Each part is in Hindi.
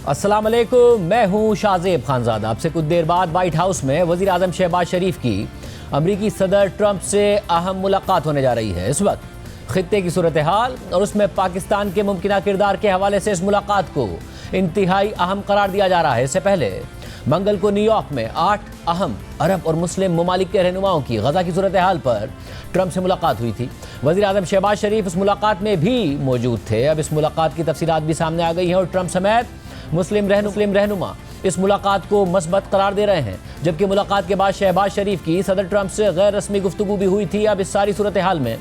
अस्सलाम वालेकुम, मैं हूं शाहजेब खानजादा। आपसे कुछ देर बाद व्हाइट हाउस में वज़ीर आज़म शहबाज शरीफ की अमरीकी सदर ट्रंप से अहम मुलाकात होने जा रही है। इस वक्त खित्ते की सूरत हाल और उसमें पाकिस्तान के मुमकिना किरदार के हवाले से इस मुलाकात को इंतहाई अहम करार दिया जा रहा है। इससे पहले मंगल को न्यूयॉर्क में 8 अहम अरब और मुस्लिम ममालिक के रहनुमाओं की गजा की सूरत हाल पर ट्रंप से मुलाकात हुई थी। वज़ीर आज़म शहबाज शरीफ इस मुलाकात में भी मौजूद थे। अब इस मुलाकात की तफसीलात भी सामने आ गई हैं और ट्रंप समेत मुस्लिम रहनुमा इस मुलाकात को मस्बत करार दे रहे हैं। जबकि मुलाकात के बाद शहबाज शरीफ की सदर ट्रंप से गैर रस्मी गुफ्तगू भी हुई थी। अब इस सारी सूरत हाल में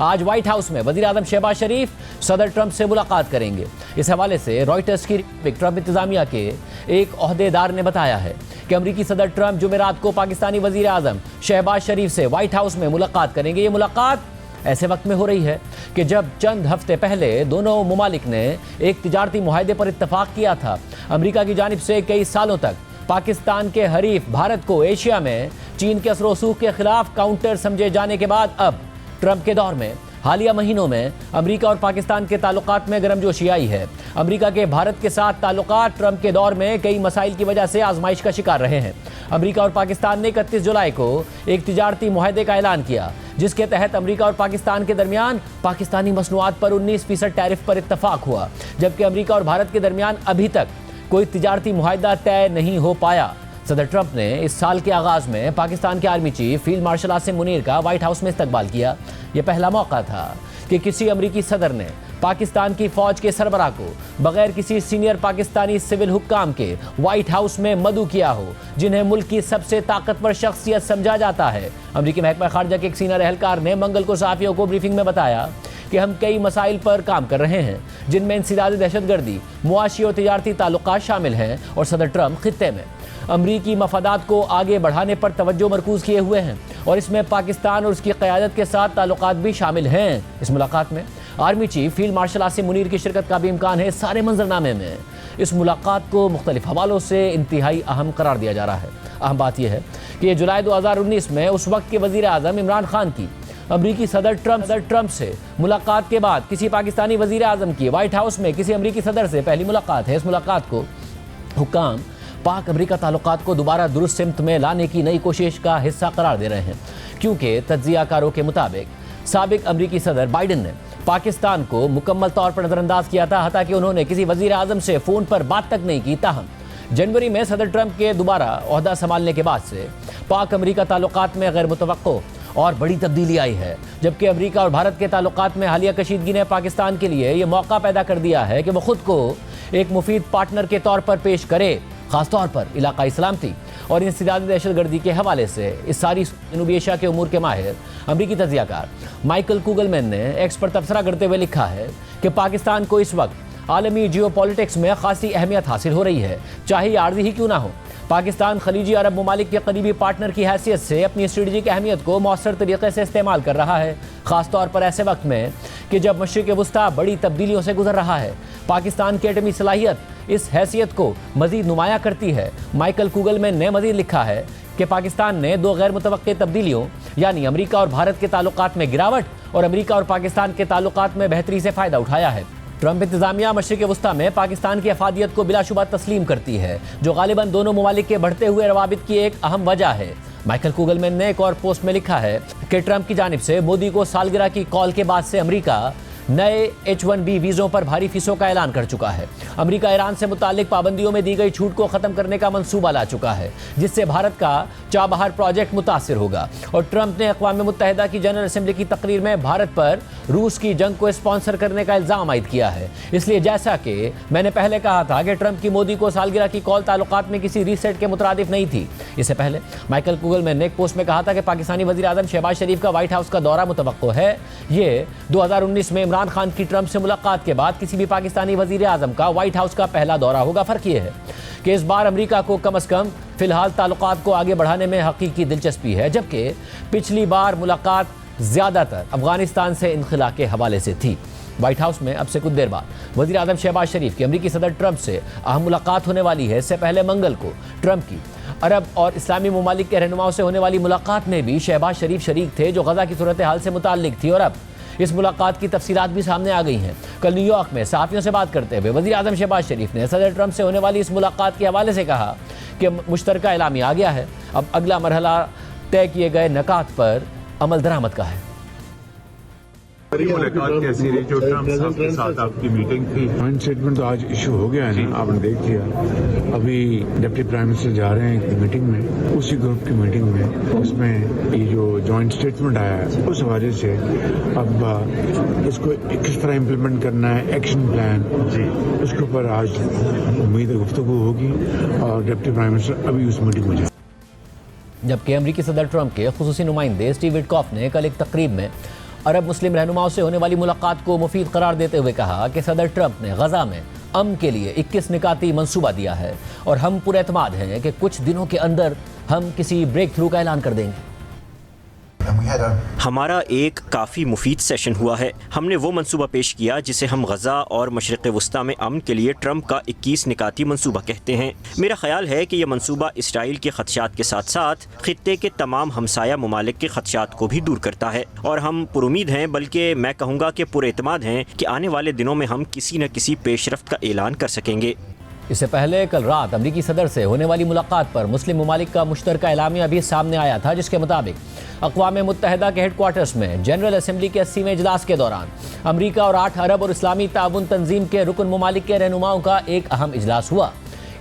आज व्हाइट हाउस में वज़ीर आज़म शहबाज शरीफ सदर ट्रंप से मुलाकात करेंगे। इस हवाले से रॉयटर्स की ट्रंप इंतजामिया के एक ओहदेदार ने बताया है कि अमरीकी सदर ट्रंप जुमेरात को पाकिस्तानी वज़ीर आज़म शहबाज शरीफ से व्हाइट हाउस में मुलाकात करेंगे। ये मुलाकात ऐसे वक्त में हो रही है कि जब चंद हफ्ते पहले दोनों मुमालिक ने एक तिजारती मुआहदे पर इत्तफाक किया था। अमेरिका की जानिब से कई सालों तक पाकिस्तान के हरीफ भारत को एशिया में चीन के असर रसूख के खिलाफ काउंटर समझे जाने के बाद अब ट्रंप के दौर में हालिया महीनों में अमेरिका और पाकिस्तान के ताल्लुकात में गर्मजोशी आई है। अमेरिका के भारत के साथ ताल्लुकात ट्रंप के दौर में कई मसाइल की वजह से आजमाइश का शिकार रहे हैं। अमेरिका और पाकिस्तान ने 31 जुलाई को एक तिजारती मुआहदे का ऐलान किया, जिसके तहत अमेरिका और पाकिस्तान के दरमियान पाकिस्तानी मसनूआत पर 19% टैरिफ पर इत्तफाक हुआ। जबकि अमेरिका और भारत के दरमियान अभी तक कोई तिजारती मुआहदा तय नहीं हो पाया। सदर ट्रंप ने इस साल के आगाज में पाकिस्तान के army chief field marshal Asim Munir का व्हाइट हाउस में इस्तकबाल किया। यह पहला मौका था कि किसी अमरीकी सदर ने पाकिस्तान की फौज के सरबराह को बगैर किसी सीनियर पाकिस्तानी सिविल हुक्काम के व्हाइट हाउस में मदऊ किया हो, जिन्हें मुल्क की सबसे ताकतवर शख्सियत समझा जाता है। अमरीकी महकमा खारजा के एक सीनियर एहलकार ने मंगल को सहाफियों को ब्रीफिंग में बताया कि हम कई मसाइल पर काम कर रहे हैं, जिनमें इंसदाद दहशतगर्दी, मुआशी और तिजारती ताल्लुकात शामिल हैं और सदर ट्रंप खित्ते में अमरीकी मफादात को आगे बढ़ाने पर तवज्जो मरकूज किए हुए हैं और इसमें पाकिस्तान और उसकी क़यादत के साथ ताल्लुकात भी शामिल हैं। इस मुलाकात में army chief field marshal Asim Munir की शिरकत का भी इम्कान है। सारे मंजरनामे में इस मुलाकात को मुख्तलिफ हवालों से इंतहाई अहम करार दिया जा रहा है। अहम बात यह है कि ये जुलाई 2019 में उस वक्त के वज़ीर आज़म इमरान खान की अमरीकी सदर ट्रंप से मुलाकात के बाद किसी पाकिस्तानी वज़ीर आज़म की व्हाइट हाउस में किसी अमरीकी सदर से पहली मुलाकात है। इस मुलाकात को हुक्काम पाक अमरीका ताल्लुकात को दोबारा दुरुस्त सिमत में लाने की नई कोशिश का हिस्सा करार दे रहे हैं, क्योंकि तज्जियाकारों के मुताबिक साबिक अमरीकी सदर बाइडन ने पाकिस्तान को मुकम्मल तौर पर नज़रअंदाज किया था, हत्ता कि उन्होंने किसी वज़ीर आज़म से फ़ोन पर बात तक नहीं की। ताहम जनवरी में सदर ट्रंप के दोबारा ओहदा संभालने के बाद से पाक अमरीका ताल्लुकात में गैर मुतवक्को और बड़ी तब्दीली आई है। जबकि अमरीका और भारत के ताल्लुकात में हालिया कशीदगी ने पाकिस्तान के लिए ये मौका पैदा कर दिया है कि वह खुद को एक मुफीद पार्टनर के तौर पर पेश करे, ख़ासतौर पर इलाकाई सलामती और इंसदादी दहशतगर्दी के हवाले से। इस सारी जनूबी एशिया के उमूर के माहिर अमरीकी तज्जियाकार माइकल कुगलमैन ने एक्स पर तबसरा करते हुए लिखा है कि पाकिस्तान को इस वक्त आलमी जियोपॉलिटिक्स में खासी अहमियत हासिल हो रही है, चाहे आर्जी ही क्यों ना हो। पाकिस्तान खलीजी अरब ममालिक के करीबी पार्टनर की हैसियत से अपनी स्ट्रेटजिक अहमियत को मौसर तरीके से इस्तेमाल कर रहा है, ख़ासतौर पर ऐसे वक्त में कि जब मशरिक़ वस्ता बड़ी तब्दीलियों से गुजर रहा है। पाकिस्तान की एटमी सलाहियत इस हैसियत को मज़ीद नुमाया करती है। माइकल कुगलमैन ने मज़ीद लिखा है कि पाकिस्तान ने दो गैर मुतवक्के तब्दीलियों यानी अमरीका और भारत के ताल्लुकात में गिरावट और अमरीका और पाकिस्तान के ताल्लुकात में बेहतरी से फ़ायदा उठाया है। ट्रंप इंतजामिया मशरिक़ वस्ता में पाकिस्तान की अफादियत को बिलाशुबा तस्लीम करती है, जो गालिबन दोनों ममालिक के बढ़ते हुए रवाबित की एक अहम वजह है। माइकल कुगलमैन ने एक और पोस्ट में लिखा है कि ट्रंप की जानिब से मोदी को सालगिरह की कॉल के बाद से अमरीका नए H-1B वीज़ों पर भारी फीसों का ऐलान कर चुका है। अमेरिका ईरान से मुतालिक पाबंदियों में दी गई छूट को ख़त्म करने का मंसूबा ला चुका है, जिससे भारत का चाबहार प्रोजेक्ट मुतासिर होगा। और ट्रंप ने अक़वाम मुत्तहिदा की जनरल असेंबली की तकरीर में भारत पर रूस की जंग को स्पॉन्सर करने का इल्ज़ाम आयद किया है। इसलिए जैसा कि मैंने पहले कहा था कि ट्रंप की मोदी को सालगिरह की कॉल ताल्लुकात में किसी रीसेट के मुतरादिफ नहीं थी। इससे पहले माइकल कुगलमैन ने एक पोस्ट में कहा था कि पाकिस्तानी वज़ीर आज़म शहबाज शरीफ का व्हाइट हाउस का दौरा मुतवक्को है। ये 2019 में इमरान खान की ट्रंप से मुलाकात के बाद किसी भी पाकिस्तानी वज़ीर आज़म का व्हाइट हाउस का पहला दौरा होगा। फ़र्क ये है कि इस बार अमेरिका को कम अज़ कम फ़िलहाल ताल्लुकात को आगे बढ़ाने में हकीकी दिलचस्पी है, जबकि पिछली बार मुलाकात ज़्यादातर अफ़गानिस्तान से इनखला के हवाले से थी। व्हाइट हाउस में अब से कुछ देर बाद वज़ीर आज़म शहबाज शरीफ की अमरीकी सदर ट्रंप से अहम मुलाकात होने वाली है। इससे पहले मंगल को ट्रंप की अरब और इस्लामी ममालिक के रहनुमाओं से होने वाली मुलाकात में भी शहबाज शरीफ शरीक थे, जो गजा की सूरत हाल से मुताल्लिक थी। और अब इस मुलाकात की तफसीलात भी सामने आ गई हैं। कल न्यूयॉर्क में सहाफ़ियों से बात करते हुए वज़ीर आज़म शहबाज शरीफ ने सदर ट्रंप से होने वाली इस मुलाकात के हवाले से कहा कि मुश्तरका एलामी आ गया है, अब अगला मरहला तय किए गए नकात पर अमल दरामद का है। मुलाकात कैसी रही जो ट्रंप साहब के साथ आपकी मीटिंग थी? जॉइंट स्टेटमेंट तो आज इशू हो गया है ना, आपने देख लिया। अभी डिप्टी प्राइम मिनिस्टर जा रहे हैं मीटिंग में, उसी ग्रुप की मीटिंग में, उसमें ये जो जॉइंट स्टेटमेंट आया है उस हवाले से अब इसको किस तरह इम्प्लीमेंट करना है, एक्शन प्लान जी, उसके ऊपर आज उम्मीद है गुफ्तगू होगी और डिप्टी प्राइम मिनिस्टर अभी उस मीटिंग में जाए। जबकि अमरीकी सदर ट्रंप के खुसूसी नुमाइंदे स्टीव विटकॉफ ने कल एक तकरीब में अरब मुस्लिम रहनुमाओं से होने वाली मुलाकात को मुफीद करार देते हुए कहा कि सदर ट्रंप ने गजा में अमन के लिए 21 निकाती मंसूबा दिया है और हम पूरे एतमाद हैं कि कुछ दिनों के अंदर हम किसी ब्रेक थ्रू का ऐलान कर देंगे। हमारा एक काफ़ी मुफीद सेशन हुआ है। हमने वो मंसूबा पेश किया जिसे हम गजा और मशरिक़ वस्ता में अमन के लिए ट्रंप का 21 निकाती मंसूबा कहते हैं। मेरा ख्याल है कि यह मंसूबा इसराइल के खदशात के साथ साथ खित्ते के तमाम हमसाया ममालिक के खदशात को भी दूर करता है और हम पुरुमीद हैं, बल्कि मैं कहूँगा कि पुरएतमाद हैं कि आने वाले दिनों में हम किसी न किसी पेशरफ्त का ऐलान कर सकेंगे। इससे पहले कल रात अमरीकी सदर से होने वाली मुलाकात पर मुस्लिम ममालिक का मुश्तरका एलामिया भी सामने आया था, जिसके मुताबिक अक़वाम मुत्तहिदा के हेडक्वार्टर्स में जनरल असम्बली के 80वें इजलास के दौरान अमरीका और 8 अरब और इस्लामी ताउन तंजीम के रुकन ममालिक के रहनुमाओं का एक अहम इजलास हुआ।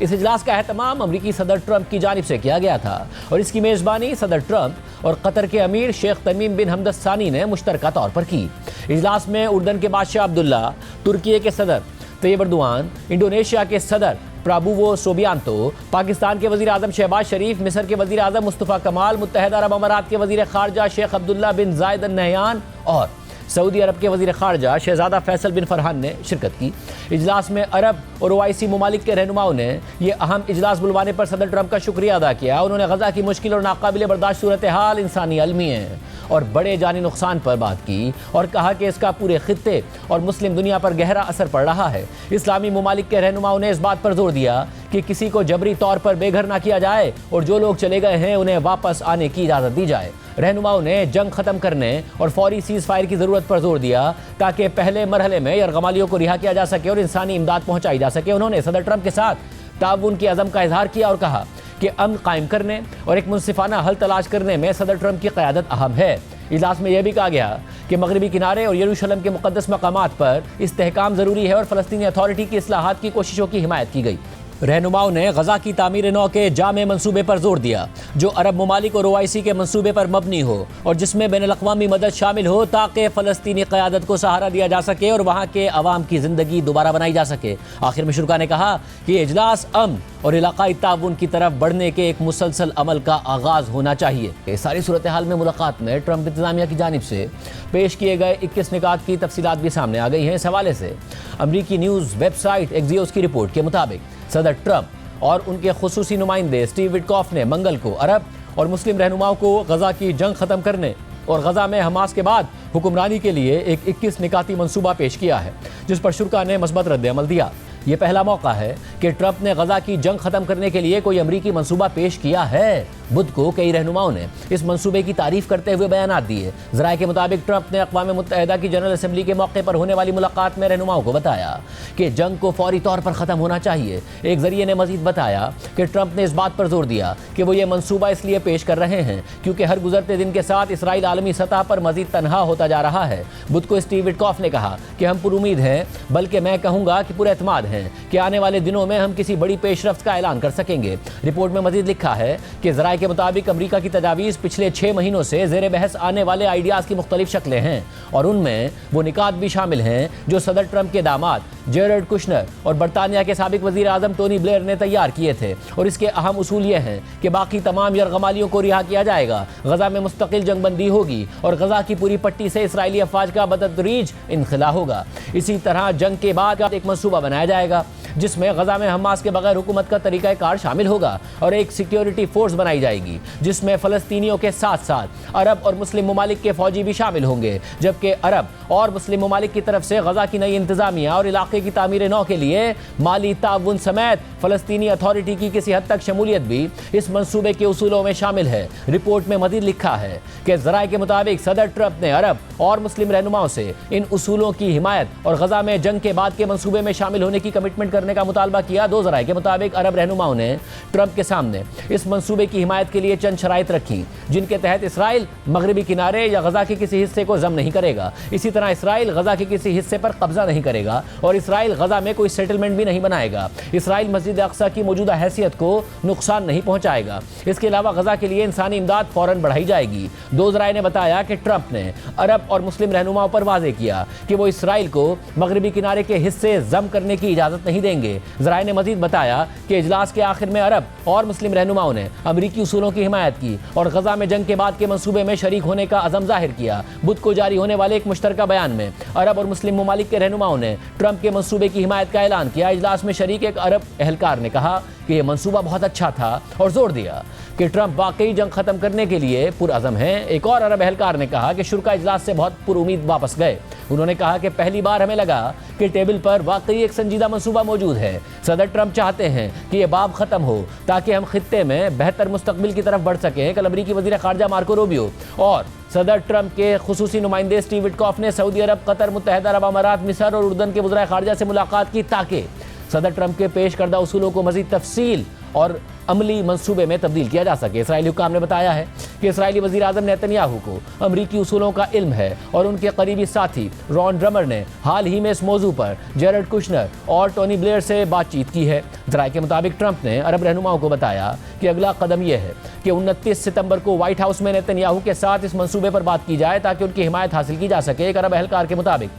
इस इजलास का एहतमाम अमरीकी सदर ट्रंप की जानिब से किया गया था और इसकी मेज़बानी सदर ट्रंप और कतर के अमीर शेख तमीम बिन हमद सानी ने मुश्तरका तौर पर की। इजलास में उर्दन के बादशाह अब्दुल्ला, तुर्की के सदर तैयब एर्दोआन, इंडोनेशिया के सदर प्राबुवो सोबियांतो, पाकिस्तान के वज़ीर आज़म शहबाज शरीफ, मिस्र के वज़ीर आज़म मुस्तफ़ा कमाल, मुत्तहिदा अरब अमारात के वज़ीर ख़ारजा शेख अब्दुल्ला बिन ज़ायद अल नहयान और सऊदी अरब के वज़ीर ख़ारजा शहज़ादा फैसल बिन फरहान ने शिरकत की। इजलास में अरब और ओआईसी ममालिक के रहनुमाओं ने ये अहम इजलास बुलवाने पर सदर ट्रंप का शुक्रिया अदा किया। उन्होंने गजा की मुश्किल और नाकाबिल बर्दाश्त सूरत हाल, इंसानी अलमियत और बड़े जानी नुकसान पर बात की और कहा कि इसका पूरे खित्ते और मुस्लिम दुनिया पर गहरा असर पड़ रहा है। इस्लामी ममालिक के रहनुमाओं ने इस बात पर जोर दिया कि किसी को जबरी तौर पर बेघर ना किया जाए और जो लोग चले गए हैं उन्हें वापस आने की इजाज़त दी जाए। रहनुमाओं ने जंग ख़त्म करने और फौरी सीज़ फायर की ज़रूरत पर जोर दिया ताकि पहले मरहले में यरगमालियों को रिहा किया जा सके और इंसानी इमदाद पहुँचाई जा सके। उन्होंने सदर ट्रंप के साथ ताउन की अज़म का इजहार किया और कहा कि अमन कायम करने और एक मुनसिफाना हल तलाश करने में सदर ट्रंप की क़यादत अहम है। इजलास में यह भी कहा गया कि मगरबी किनारे और यरूशलेम के मुक़द्दस मकामात पर इस्तेहकाम ज़रूरी है और फ़लस्तीनी अथॉरिटी की इस्लाहात की कोशिशों की हिमायत की गई। रहनुमाओं ने गजा की तामीर नौ के जामे मंसूबे पर जोर दिया जो अरब ममालिक और ओआईसी के मंसूबे पर मबनी हो और जिसमें बैनुल अक़वामी मदद शामिल हो ताकि फ़लस्तीनी क़यादत को सहारा दिया जा सके और वहाँ के अवाम की ज़िंदगी दोबारा बनाई जा सके। आखिर में शुरा ने कहा कि ये इजलास अमन और इलाकाई ताउन की तरफ बढ़ने के एक मुसलसल अमल का आगाज़ होना चाहिए। इस सारी सूरत हाल में मुलाकात में ट्रंप इंतज़ामिया की जानिब से पेश किए गए 21 निकात की तफसीलात भी सामने आ गई हैं। इस हवाले से अमरीकी न्यूज़ वेबसाइट एक्सियोस की रिपोर्ट के मुताबिक सदर ट्रंप और उनके खुसूसी नुमाइंदे स्टीव विटकॉफ ने मंगल को अरब और मुस्लिम रहनुमाओं को गजा की जंग ख़त्म करने और गजा में हमास के बाद हुक्मरानी के लिए एक 21 निकाती मंसूबा पेश किया है, जिस पर शुरा ने मस्बत रद्द-ए-अमल दिया। ये पहला मौका है कि ट्रंप ने गजा की जंग ख़त्म करने के लिए कोई अमरीकी मंसूबा पेश किया है। बुध को कई रहनुमाओं ने इस मंसूबे की तारीफ करते हुए बयानात दिए। ज़राए के मुताबिक ट्रंप ने अक़वाम मुत्तहिदा की जनरल असम्बली के मौके पर होने वाली मुलाकात में रहनुमाओं को बताया कि जंग को फौरी तौर पर ख़त्म होना चाहिए। एक ज़रिए ने मज़ीद बताया कि ट्रंप ने इस बात पर जोर दिया कि वो ये मंसूबा इसलिए पेश कर रहे हैं क्योंकि हर गुजरते दिन के साथ इसराइल आलमी सतह पर मज़ीद तनहा होता जा रहा है। बुध को स्टीव विटकॉफ ने कहा कि हम पुरुमीद हैं, बल्कि मैं कहूँगा कि पूरे एतमाद हैं कि आने वाले दिनों में हम किसी बड़ी पेशरफ्त का ऐलान कर सकेंगे। रिपोर्ट में मज़ीद लिखा है कि ज़राए के मुताबिक अमरीका की तजावीज़ पिछले 6 महीनों से ज़ेर बहस आने वाले आइडियाज़ की मुख्तलिफ शक्लें हैं और उनमें वो निकात भी शामिल हैं जो सदर ट्रंप के दामाद जेरेड कुशनर और बरतानिया के साबिक वज़ीर आज़म टोनी ब्लेयर ने तैयार किए थे और इसके अहम उसूल ये हैं कि बाकी तमाम यरगमालियों को रिहा किया जाएगा, गजा में मुस्तकिल जंगबंदी होगी और गजा की पूरी पट्टी से इसराइली अफवाज का बतदरीज इनखला होगा। इसी तरह जंग के बाद एक मंसूबा बनाया जाएगा जिसमें गजा में हमास के बगैर हुकूमत का तरीक़ाकार शामिल होगा और एक सिक्योरिटी फोर्स बनाई जाएगी जिसमें फ़लस्तीनियों के साथ साथ अरब और मुस्लिम ममालिक के फौजी भी शामिल होंगे, जबकि अरब और मुस्लिम ममालिक की तरफ से गजा की नई इंतजामिया और इलाके की तामीर नौ के लिए माली ताउन समेत फ़लस्तीनी अथॉरिटी की किसी हद तक शमूलियत भी इस मंसूबे के उसूलों में शामिल है। रिपोर्ट में मज़ीद लिखा है कि ज़राए के मुताबिक सदर ट्रंप ने अरब और मुस्लिम रहनुमाओं से इन उसूलों की हिमायत और गजा में जंग के बाद के मंसूबे में शामिल होने की कमिटमेंट करने का मुतालबा किया। दो ज़राए के मुताबिक अरब रहनुमाओं ने ट्रंप के सामने इस मंसूबे की हिमायत के लिए चंद शराइत रखी, जिनके तहत इसराइल मगरबी किनारे या गजा के किसी हिस्से को जम नहीं करेगा। इसी तरह इसराइल गजा के किसी हिस्से पर कब्जा नहीं करेगा और इसराइल गजा में कोई सेटलमेंट भी नहीं बनाएगा। इसराइल मस्जिद अक्सा की मौजूदा हैसियत को नुकसान नहीं पहुंचाएगा। इसके अलावा गजा के लिए इंसानी इमदाद फौरन बढ़ाई जाएगी। दो ज़राए ने बताया कि ट्रंप ने अरब और मुस्लिम रहनुमाओं पर वाज़ेह किया कि वो इसराइल को मगरबी किनारे के हिस्से जम करने की इजाज़त नहीं देंगे। ज़राए ने मज़ीद बताया कि इजलास के आखिर में अरब और मुस्लिम रहनुमाओं ने अमरीकी उसूलों की हिमायत की और गजा में जंग के बाद के मंसूबे में शरीक होने का अज़म जाहिर किया। बुध को जारी होने वाले एक मुश्तरका बयान में अरब और मुस्लिम ममालिक के रहनुमाओं ने ट्रंप के मंसूबे की हिमायत का ऐलान किया। इजलास में शरीक एक अरब एहलकार ने कहा कि यह मंसूबा बहुत अच्छा था और जोर दिया कि ट्रंप वाकई जंग खत्म करने के लिए पुरअज़म हैं। एक और अरब एहलकार ने कहा कि शुरा इजलास से बहुत पुरुमीद वापस गए। उन्होंने कहा कि पहली बार हमें लगा कि टेबल पर वाकई एक संजीदा मंसूबा मौजूद है। सदर ट्रंप चाहते हैं कि यह बाब ख़त्म हो ताकि हम खित्ते में बेहतर मुस्तकबिल की तरफ बढ़ सकें। कल अमरीकी वज़ीर ख़ारजा मार्को रूबियो और सदर ट्रंप के खुसूसी नुमाइंदे स्टीव विटकॉफ ने सऊदी अरब, कतर, मुत्तहिदा अरब अमारात, मिस्र और उर्दन के वज़ीर ख़ारजा से मुलाकात की ताकि सदर ट्रंप के पेश करदा उसूलों को मज़ीद तफसील और अमली मंसूबे में तब्दील किया जा सके। इसराइली हुक्काम ने बताया है कि इसराइली वज़ीर आज़म नेतन्याहू को अमरीकी उसूलों का इल्म है और उनके करीबी साथी रॉन ड्रमर ने हाल ही में इस मौजू पर जेरेड कुशनर और टोनी ब्लेयर से बातचीत की है। ज़राए के मुताबिक ट्रंप ने अरब रहनुमाओं को बताया कि अगला कदम यह है कि 29 सितंबर को व्हाइट हाउस में नेतन्याहू के साथ इस मंसूबे पर बात की जाए ताकि उनकी हिमायत हासिल की जा सके। एक अरब एहलकार के मुताबिक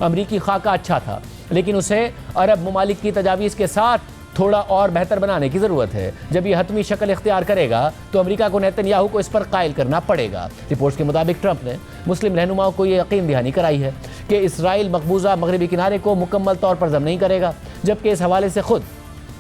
अमरीकी खाका अच्छा था, लेकिन उसे अरब ममालिक की तजावीज़ के साथ थोड़ा और बेहतर बनाने की ज़रूरत है। जब यह हतमी शक्ल इख्तियार करेगा तो अमेरिका को नेतन्याहू को इस पर कायल करना पड़ेगा। रिपोर्ट्स के मुताबिक ट्रंप ने मुस्लिम रहनुमाओं को यह यकीन दहानी कराई है कि इसराइल मकबूजा मगरबी किनारे को मुकम्मल तौर पर जम नहीं करेगा, जबकि इस हवाले से खुद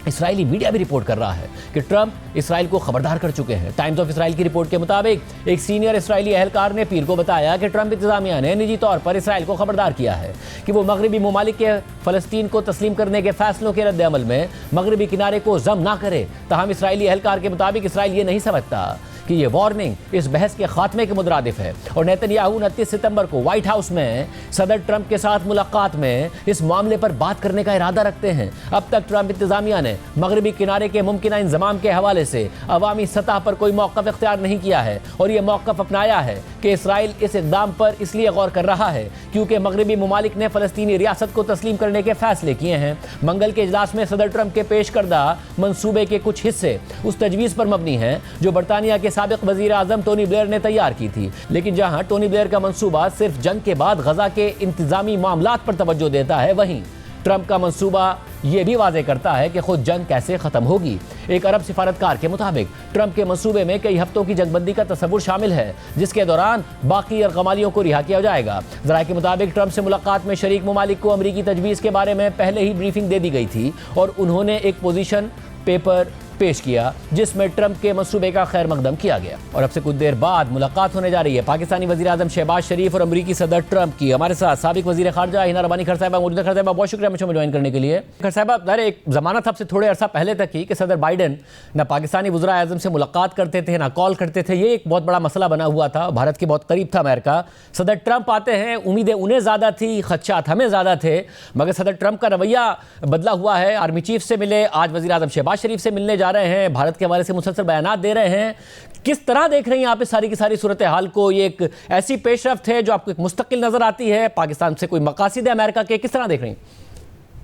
इसराइली मीडिया भी रिपोर्ट कर रहा है कि ट्रंप इसराइल को खबरदार कर चुके हैं। टाइम्स ऑफ इसराइल की रिपोर्ट के मुताबिक एक सीनियर इसराइली एहलकार ने पीर को बताया कि ट्रंप इंतजामिया ने निजी तौर पर इसराइल को खबरदार किया है कि वो मगरबी ममालिक के फ़लस्तीन को तस्लीम करने के फैसलों के रद्द अमल में मगरबी किनारे को जम ना करे। ताहम इसराइली एहलकार के मुताबिक इसराइल ये नहीं समझता कि ये वार्निंग इस बहस के खात्मे के मुतरादिफ है और नेतन्याहू 29 सितंबर को व्हाइट हाउस में सदर ट्रंप के साथ मुलाकात में इस मामले पर बात करने का इरादा रखते हैं। अब तक ट्रंप इंतजामिया ने मगरबी किनारे के मुमकिन इंजमाम के हवाले से अवामी सतह पर कोई मौक़िफ़ इख्तियार नहीं किया है और ये मौक़िफ़ अपनाया है कि इसराइल इस इक़दाम पर इसलिए गौर कर रहा है क्योंकि मगरबी ममालिक ने फ़लस्तीनी रियासत को तस्लीम करने के फैसले किए हैं। मंगल के इजलास में सदर ट्रंप के पेश करदा मंसूबे के कुछ हिस्से उस तजवीज़ पर मबनी हैं जो बरतानिया के साबिक़ वज़ीर आज़म टोनी ब्लेयर ने तैयार की थी, लेकिन जहां टोनी ब्लेयर का मंसूबा सिर्फ जंग के बाद गजा के इंतजामी मामलात पर तवज्जो देता है, वहीं ट्रंप का मंसूबा ये भी वाज़ेह करता है कि खुद जंग कैसे ख़त्म होगी। एक अरब सिफारतकार के मुताबिक ट्रंप के मंसूबे में कई हफ्तों की जंगबंदी का तस्वुर शामिल है जिसके दौरान बाकी यरगमालियों को रिहा किया जाएगा। ज़राए के मुताबिक ट्रंप से मुलाकात में शरीक ममालिक को अमरीकी तजवीज़ के बारे में पहले ही ब्रीफिंग दे दी गई थी और उन्होंने एक पोजीशन पेपर पेश किया जिसमें ट्रंप के मंसूबे का खैर मकदम किया गया। और अब से कुछ देर बाद मुलाकात होने जा रही है पाकिस्तानी वज़ीर आज़म शहबाज शरीफ और अमरीकी सदर ट्रंप की। हमारे साथ साबिक़ वज़ीर ख़ारजा हिना रब्बानी खर साहिबा मौजूद। खर साहिबा बहुत शुक्रिया मुझे ज्वाइन करने के लिए। खर साहिबा ज़ाहिर एक ज़माना था अब से थोड़े अरसा पहले तक ही कि सदर बाइडन ना पाकिस्तानी वज़ीर आज़म से मुलाकात करते थे ना कॉल करते थे, ये एक बहुत बड़ा मसला बना हुआ था, भारत के बहुत करीब था अमेरिका। सदर ट्रंप आते हैं, उम्मीदें उन्हें ज़्यादा थी, खदशात हमें ज़्यादा थे, मगर सदर ट्रंप का रवैया बदला हुआ है। आर्मी चीफ से मिले, आज वज़ीर आज़म शहबाज शरीफ से मिलने जा रहे हैं, भारत के हवाले से मुसलसल बयानात दे रहे हैं। किस तरह देख रही हैं आप इस सारी की सारी सूरत हाल को? ये एक ऐसी पेशरफ्त है जो आपको एक मुस्तकिल नजर आती है, पाकिस्तान से कोई मकासद है अमेरिका के, किस तरह देख रही हैं?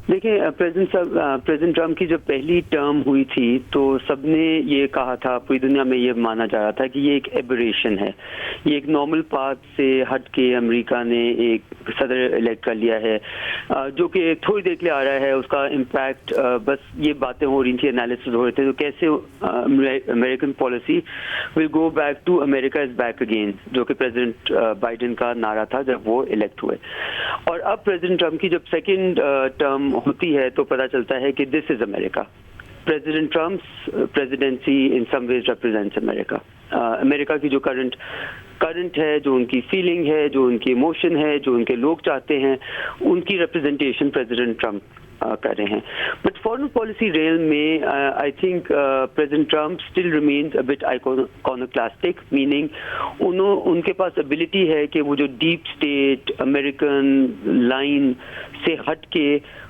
देखिए, प्रेसिडेंट ट्रंप की जब पहली टर्म हुई थी तो सबने ये कहा था, पूरी दुनिया में ये माना जा रहा था कि ये एक एबरेशन है, ये एक नॉर्मल पाथ से हट के अमेरिका ने एक सदर इलेक्ट कर लिया है जो कि थोड़ी देर के लिए आ रहा है। उसका इम्पैक्ट, बस ये बातें हो रही थी, एनालिसिस हो रहे थे तो कैसे American policy will go back to America is back again, जो कि प्रेसिडेंट बाइडेन का नारा था जब वो इलेक्ट हुए। और अब प्रेसिडेंट ट्रंप की जब सेकेंड टर्म होती है तो पता चलता है कि this is America. President Trump's presidency in some ways represents America. America की जो करंट है, जो उनकी फीलिंग है, जो उनकी इमोशन है, जो उनके लोग चाहते हैं, उनकी रिप्रेजेंटेशन प्रेसिडेंट ट्रम्प कर रहे हैं. बट फॉरेन पॉलिसी रेल में I think president Trump still remains a bit iconoclastic, meaning उनके पास एबिलिटी है कि वो जो डीप स्टेट अमेरिकन लाइन से हट के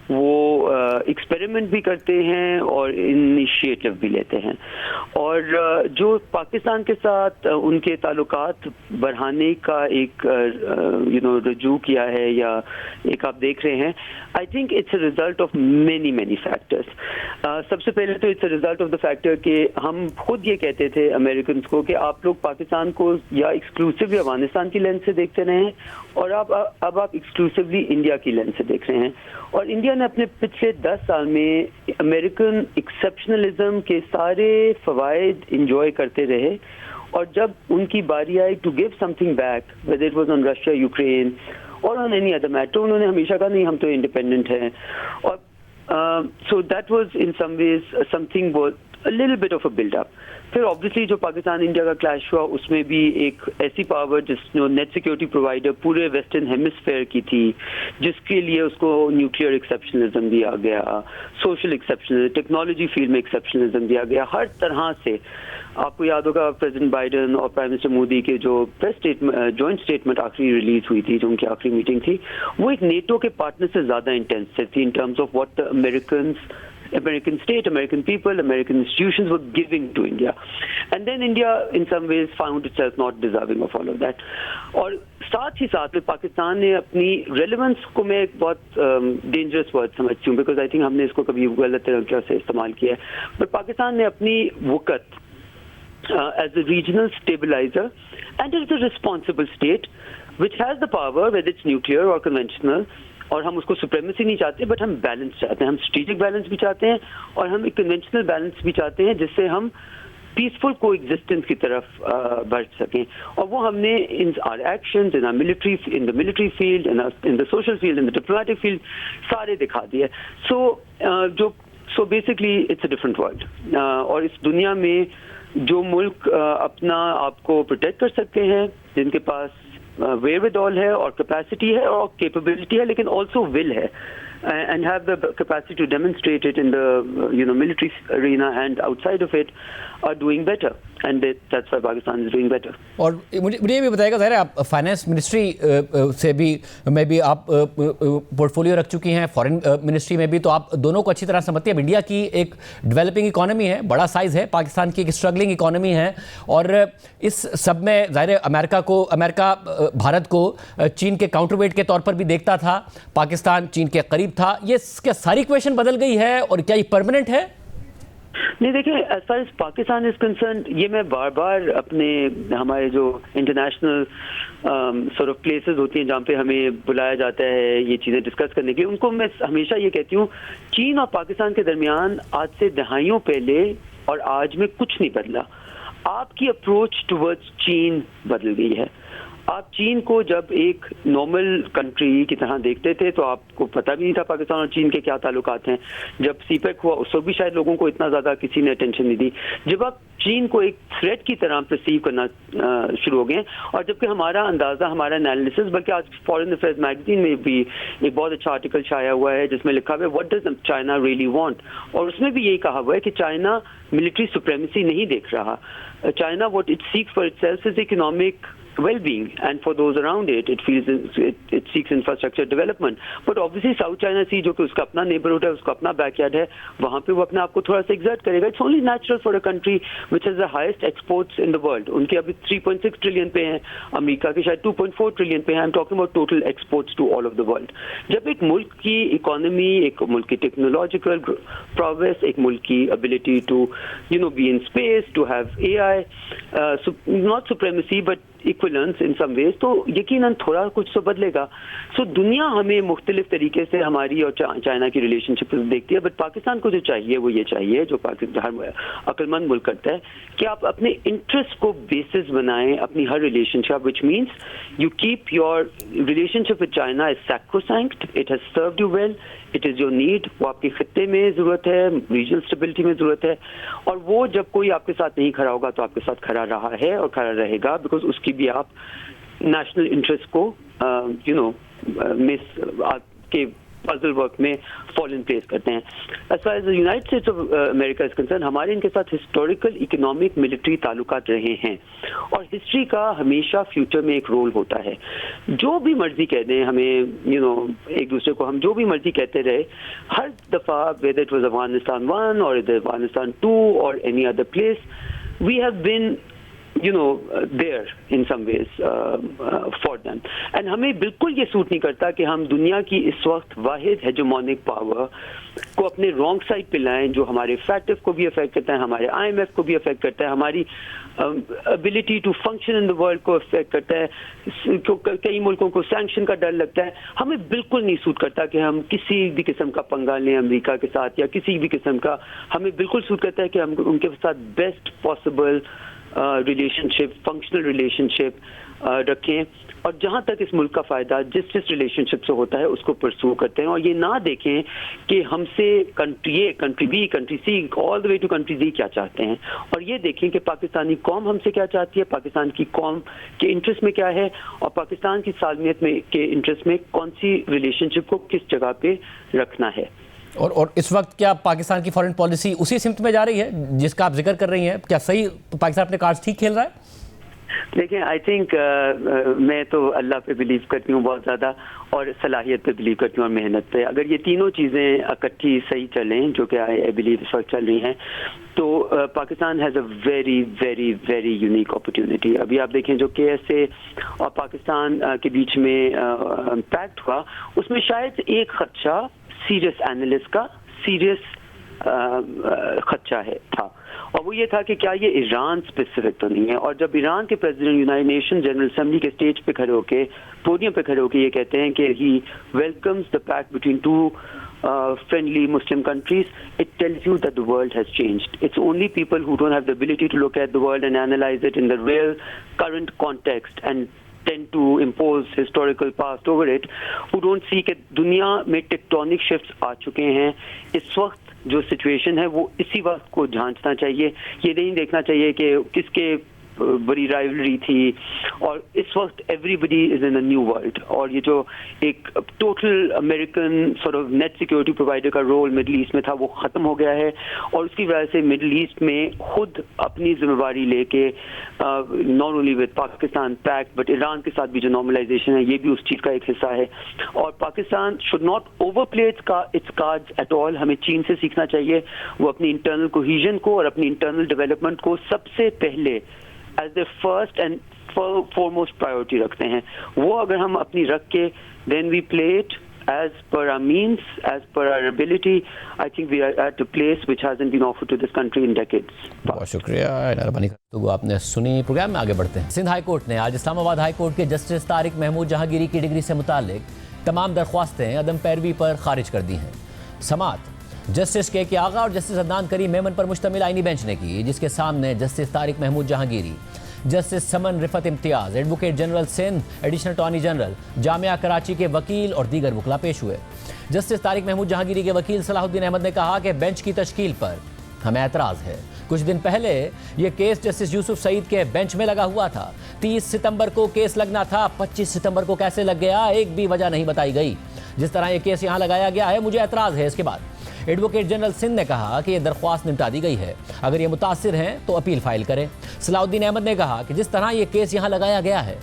वो एक्सपेरिमेंट भी करते हैं और इनिशिएटिव भी लेते हैं. और जो पाकिस्तान के साथ उनके ताल्लुकात बढ़ाने का एक रजू किया है या एक आप देख रहे हैं, I think it's a result of many factors. सबसे पहले तो it's a result of the factor कि हम खुद ये कहते थे अमेरिकन को कि आप लोग पाकिस्तान को या एक्सक्लूसिवली अफगानिस्तान की लेंस से देखते रहे हैं और अब आप एक्सक्लूसिवली इंडिया की लेंस से देख रहे हैं. और इंडिया ने अपने पिछले 10 साल में अमेरिकन एक्सेप्शनलिज्म के सारे फवायद इंजॉय करते रहे, और जब उनकी बारी आई to give something back, whether it was on Russia, Ukraine और ऑन एनी अदर मैटर, उन्होंने हमेशा कहा नहीं हम तो इंडिपेंडेंट हैं. और so that was in some ways something a little bit of a build up. फिर ऑब्वियसली जो पाकिस्तान इंडिया का क्लैश हुआ उसमें भी एक ऐसी पावर जिसने नेट सिक्योरिटी प्रोवाइडर पूरे वेस्टर्न हेमिस्फेयर की थी, जिसके लिए उसको न्यूक्लियर एक्सेप्शनलिज्म दिया गया, सोशल एक्सेप्शनलिज्म, टेक्नोलॉजी फील्ड में एक्सेप्शनलिज्म दिया गया. हर तरह से आपको याद होगा प्रेसिडेंट बाइडेन और प्राइम मिनिस्टर मोदी के जो प्रेस स्टेटमेंट, जॉइंट स्टेटमेंट आखिरी रिलीज हुई थी, जो उनकी आखिरी मीटिंग थी, वो एक नेटो के पार्टनर से ज्यादा इंटेंसिव थी in terms of what the American state, American people, American institutions were giving to India. And then India in some ways found itself not deserving of all of that. और साथ ही साथ में पाकिस्तान ने अपनी रेलेवेंस को मैं एक बहुत डेंजरस वर्ड समझती हूँ, बिकॉज आई थिंक हमने इसको कभी गलत तरीके से इस्तेमाल किया है, बट पाकिस्तान ने अपनी वक़्त as a regional stabilizer and as a responsible state which has the power, whether it's nuclear or conventional, और हम उसको सुप्रीमेसी नहीं चाहते, बट हम बैलेंस चाहते हैं, हम स्ट्रेटेजिक बैलेंस भी चाहते हैं और हम एक कन्वेंशनल बैलेंस भी चाहते हैं, जिससे हम पीसफुल को एग्जिस्टेंस की तरफ बढ़ सकें. और वो हमने in our actions, in the military field, in the social field, in the diplomatic field सारे दिखा दिए. So basically it's a different world. और इस दुनिया में जो मुल्क अपना आपको प्रोटेक्ट कर सकते हैं, जिनके पास wherewithal है और कैपेसिटी है और कैपेबिलिटी है, लेकिन ऑल्सो विल है, and have the capacity to demonstrate it in the military arena and outside of it, are doing better, and that's why Pakistan is doing better. और मुझे ये भी बताइएगा, ज़ाहिर है आप फाइनेंस मिनिस्ट्री से भी आप पोर्टफोलियो रख चुकी हैं, फॉरेन मिनिस्ट्री में भी, तो आप दोनों को अच्छी तरह समझती हैं. इंडिया की एक डेवलपिंग इकोनॉमी है, बड़ा साइज़ है, पाकिस्तान की एक स्ट्रगलिंग इकोनॉमी है, और इस सब में ज़ाहिर है अमेरिका भारत को चीन के काउंटरवेट के तौर पर भी देखता था, पाकिस्तान चीन के करीब था. ये क्या सारी इक्वेशन बदल गई है और क्या ये परमानेंट है? नहीं, देखिए, as far as Pakistan is concerned, ये मैं बार बार अपने हमारे जो इंटरनेशनल सॉर्ट ऑफ प्लेसेस होती हैं जहाँ पे हमें बुलाया जाता है ये चीज़ें डिस्कस करने के लिए, उनको मैं हमेशा ये कहती हूँ, चीन और पाकिस्तान के दरमियान आज से दहाइयों पहले और आज में कुछ नहीं बदला. आपकी अप्रोच टुवर्ड्स चीन बदल गई है. आप चीन को जब एक नॉर्मल कंट्री की तरह देखते थे तो आपको पता भी नहीं था पाकिस्तान और चीन के क्या ताल्लुकात हैं. जब सीपेक हुआ उस वक्त भी शायद लोगों को इतना ज़्यादा किसी ने अटेंशन नहीं दी. जब आप चीन को एक थ्रेट की तरह परसीव करना शुरू हो गए, और जबकि हमारा अंदाज़ा, हमारा एनालिसिस, बल्कि आज फॉरेन अफेयर्स मैगजीन में भी एक बहुत अच्छा आर्टिकल छाया हुआ है जिसमें लिखा हुआ है what does China really want, और उसमें भी यही कहा हुआ है कि चाइना मिलिट्री सुप्रीमेसी नहीं देख रहा. China what it seeks for itself is economic well-being, and for those around it it seeks infrastructure development. But obviously South China Sea, जो कि उसका अपना neighborhood है, उसका अपना backyard है, वहाँ पे वो अपने आप को थोड़ा सा exert करेगा. It's only natural for a country which has the highest exports in the world. उनके अभी 3.6 ट्रिलियन पे हैं, अमेरिका के शायद 2.4 ट्रिलियन पे हैं. I'm talking about total exports to all of the world. जब एक मुल्क की इकोनॉमी, एक मुल्क की टेक्नोलॉजिकल प्रोग्रेस, एक मुल्क की ability to be in space, to have AI, not supremacy but equivalence in some ways, तो यकीनन थोड़ा कुछ तो बदलेगा। सो दुनिया हमें मुख्तलिफ तरीके से हमारी और चाइना की रिलेशनशिप देखती है, बट पाकिस्तान को जो चाहिए वो ये चाहिए, जो पाकिस्तान हर अक्लमंद मुल्क करता है, कि आप अपने इंटरेस्ट को बेसिस बनाएं अपनी हर relationship, which means you keep your relationship with China is sacrosanct, it has served you well, it is your need, वो आपके खित्ते में जरूरत है, रीजनल स्टेबिलिटी में जरूरत है, और वो जब कोई आपके साथ नहीं खड़ा होगा तो आपके साथ खड़ा रहा है और खड़ा रहेगा, बिकॉज उसकी भी आप नेशनल इंटरेस्ट को मिस आपके पजल वर्क में फॉल इन प्लेस करते हैं। As far as the United States of America is concerned, हमारे इनके साथ हिस्टोरिकल इकोनॉमिक मिलिट्री ताल्लुकात रहे हैं, और हिस्ट्री का हमेशा फ्यूचर में एक रोल होता है। जो भी मर्जी कह दें हमें, एक दूसरे को हम जो भी मर्जी कहते रहे, हर दफा वेदर इट वाज अफगानिस्तान 1 और अफगानिस्तान 2 और any other place, we have been there in some ways for them, and हमें बिल्कुल ये सूट नहीं करता कि हम दुनिया की इस वक्त वाहिद हेजेमोनिक पावर को अपने रॉन्ग साइड पे लाएं, जो हमारे फैक्टिव को भी अफेक्ट करता है, हमारे IMF को भी अफेक्ट करता है, हमारी ability to function in the world को अफेक्ट करता है, कई मुल्कों को सैंक्शन का डर लगता है। हमें बिल्कुल नहीं सूट करता कि हम किसी भी किस्म का पंगा लें अमेरिका के साथ, या किसी भी किस्म का, हमें बिल्कुल सूट करता है कि हम उनके साथ best possible relationship, functional relationship रखें, और जहां तक इस मुल्क का फायदा जिस रिलेशनशिप से होता है उसको परसू करते हैं, और ये ना देखें कि हमसे country A, country B, country C, all the way to country D क्या चाहते हैं, और ये देखें कि पाकिस्तानी कौम हमसे क्या चाहती है, पाकिस्तान की कौम के इंटरेस्ट में क्या है, और पाकिस्तान की सालमियत में के इंटरेस्ट में कौन सी रिलेशनशिप को किस जगह पे रखना है। और इस वक्त क्या पाकिस्तान की फॉरेन पॉलिसी उसी सिमत में जा रही है जिसका आप जिक्र कर रही हैं? क्या सही पाकिस्तान अपने कार्ड्स ठीक खेल रहा है? देखिए, आई थिंक मैं तो अल्लाह पे बिलीव करती हूँ बहुत ज़्यादा, और सलाहियत पे बिलीव करती हूँ और मेहनत पे। अगर ये तीनों चीज़ें इकट्ठी सही चलें, जो कि आई बिलीव इस वक्त चल रही हैं, तो Pakistan has a very very very unique opportunity. अभी आप देखें जो KSA और पाकिस्तान के बीच में पैक्ट हुआ, उसमें शायद एक खदशा सीरियस एनालिस्ट का सीरियस खदशा था, और वो ये था कि क्या ये ईरान स्पेसिफिक तो नहीं है। और जब ईरान के president United nation general assembly के स्टेज पे खड़े होके, पोडियम पे खड़े होके ये कहते हैं कि he welcomes the pact between two friendly Muslim countries, it tells you that the world has changed. It's only people who don't have the ability to look at the world and analyze it in the real current context and tend to impose historical past over it, who don't see कि दुनिया में टेक्टोनिक शिफ्ट्स आ चुके हैं। इस वक्त जो सिचुएशन है वो इसी वक्त को जांचना चाहिए, ये नहीं देखना चाहिए कि किसके बड़ी राइवलरी थी, और इस वक्त everybody is in a new world, और ये जो एक total American sort of net security provider का रोल मिडिल ईस्ट में था वो ख़त्म हो गया है, और उसकी वजह से मिडिल ईस्ट में खुद अपनी जिम्मेवारी लेके not only with Pakistan pact but Iran के साथ भी जो नॉर्मलाइजेशन है ये भी उस चीज़ का एक हिस्सा है। और Pakistan should not overplay its cards at all. हमें चीन से सीखना चाहिए, वो अपनी इंटरनल कोहीजन को और अपनी इंटरनल डेवलपमेंट को सबसे पहले as their first and foremost priority रखते हैं। वो अगर हम अपनी रख के then we play it as per our means, as per our ability, I think we are at a place which hasn't been offered to this country in decades. बहुत शुक्रिया मेहरबानी। तो आपने सुनी। प्रोग्राम में आगे बढ़ते हैं। सिंध हाई कोर्ट ने आज इस्लामाबाद हाई कोर्ट के जस्टिस तारिक महमूद जहांगीरी की डिग्री से मुतालिक तमाम दरख्वास्तें अदम पैरवी पर खारिज कर दी हैं। समात जस्टिस के आगा और जस्टिस अदनान करीम मेमन पर मुश्तमिल आईनी बेंच ने की, जिसके सामने justice Tariq Mahmood Jahangiri, justice Saman Rifat Imtiaz, advocate general Sindh, additional attorney general, Jamia Karachi के वकील और दीगर वकला पेश हुए। जस्टिस तारिक महमूद जहांगीरी के वकील सलाहुद्दीन अहमद ने कहा कि बेंच की तश्कील पर हमें एतराज़ है। कुछ दिन पहले यह केस जस्टिस यूसुफ सईद के बेंच में लगा हुआ था। 30 सितंबर को केस लगना था, 25 सितंबर को कैसे लग गया, एक भी वजह नहीं बताई गई। जिस तरह यह केस यहाँ लगाया गया है, मुझे एतराज़ है। इसके बाद एडवोकेट जनरल सिंध ने कहा कि यह दरख्वास्त निपटा दी गई है, अगर ये मुतासिर हैं तो अपील फाइल करें। सलाहुद्दीन अहमद ने कहा कि जिस तरह यह केस यहाँ लगाया गया है,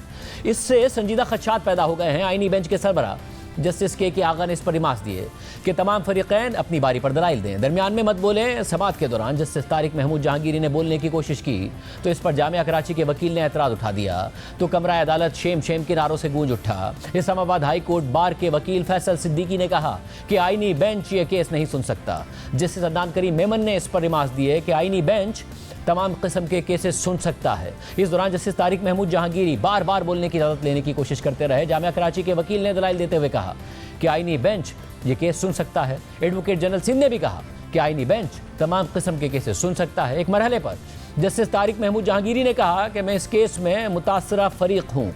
इससे संजीदा खदशात पैदा हो गए हैं। आईनी बेंच के सरबराह जस्टिस के आगा ने इस पर रिमार्क्स दिए कि तमाम फरीकैन अपनी बारी पर दलाइल दें, दरमियान में मत बोलें। समात के दौरान जस्टिस तारिक महमूद जहांगीरी ने बोलने की कोशिश की तो इस पर जामिया कराची के वकील ने एतराज़ उठा दिया, तो कमरा अदालत शेम शेम के नारों से गूंज उठा। इस्लामाबाद हाई कोर्ट बार के वकील फैसल सिद्दीकी ने कहा कि आईनी बेंच ये केस नहीं सुन सकता। जस्टिस अदनान करीम मेमन ने इस पर रिमार्क्स दिए कि आईनी बेंच तमाम किस्म के केसेस सुन सकता है। इस दौरान जस्टिस तारिक महमूद जहांगीरी बार बार बोलने की इजाज़त लेने की कोशिश करते रहे। जामिया कराची के वकील ने दलाइल देते हुए कहा कि आईनी बेंच ये केस सुन सकता है। एडवोकेट जनरल सिंध ने भी कहा कि आईनी बेंच तमाम किस्म के केसेस सुन सकता है। एक मरहले पर जस्टिस तारिक महमूद जहांगीरी ने कहा कि मैं इस केस में मुतासरा फरीक हूँ,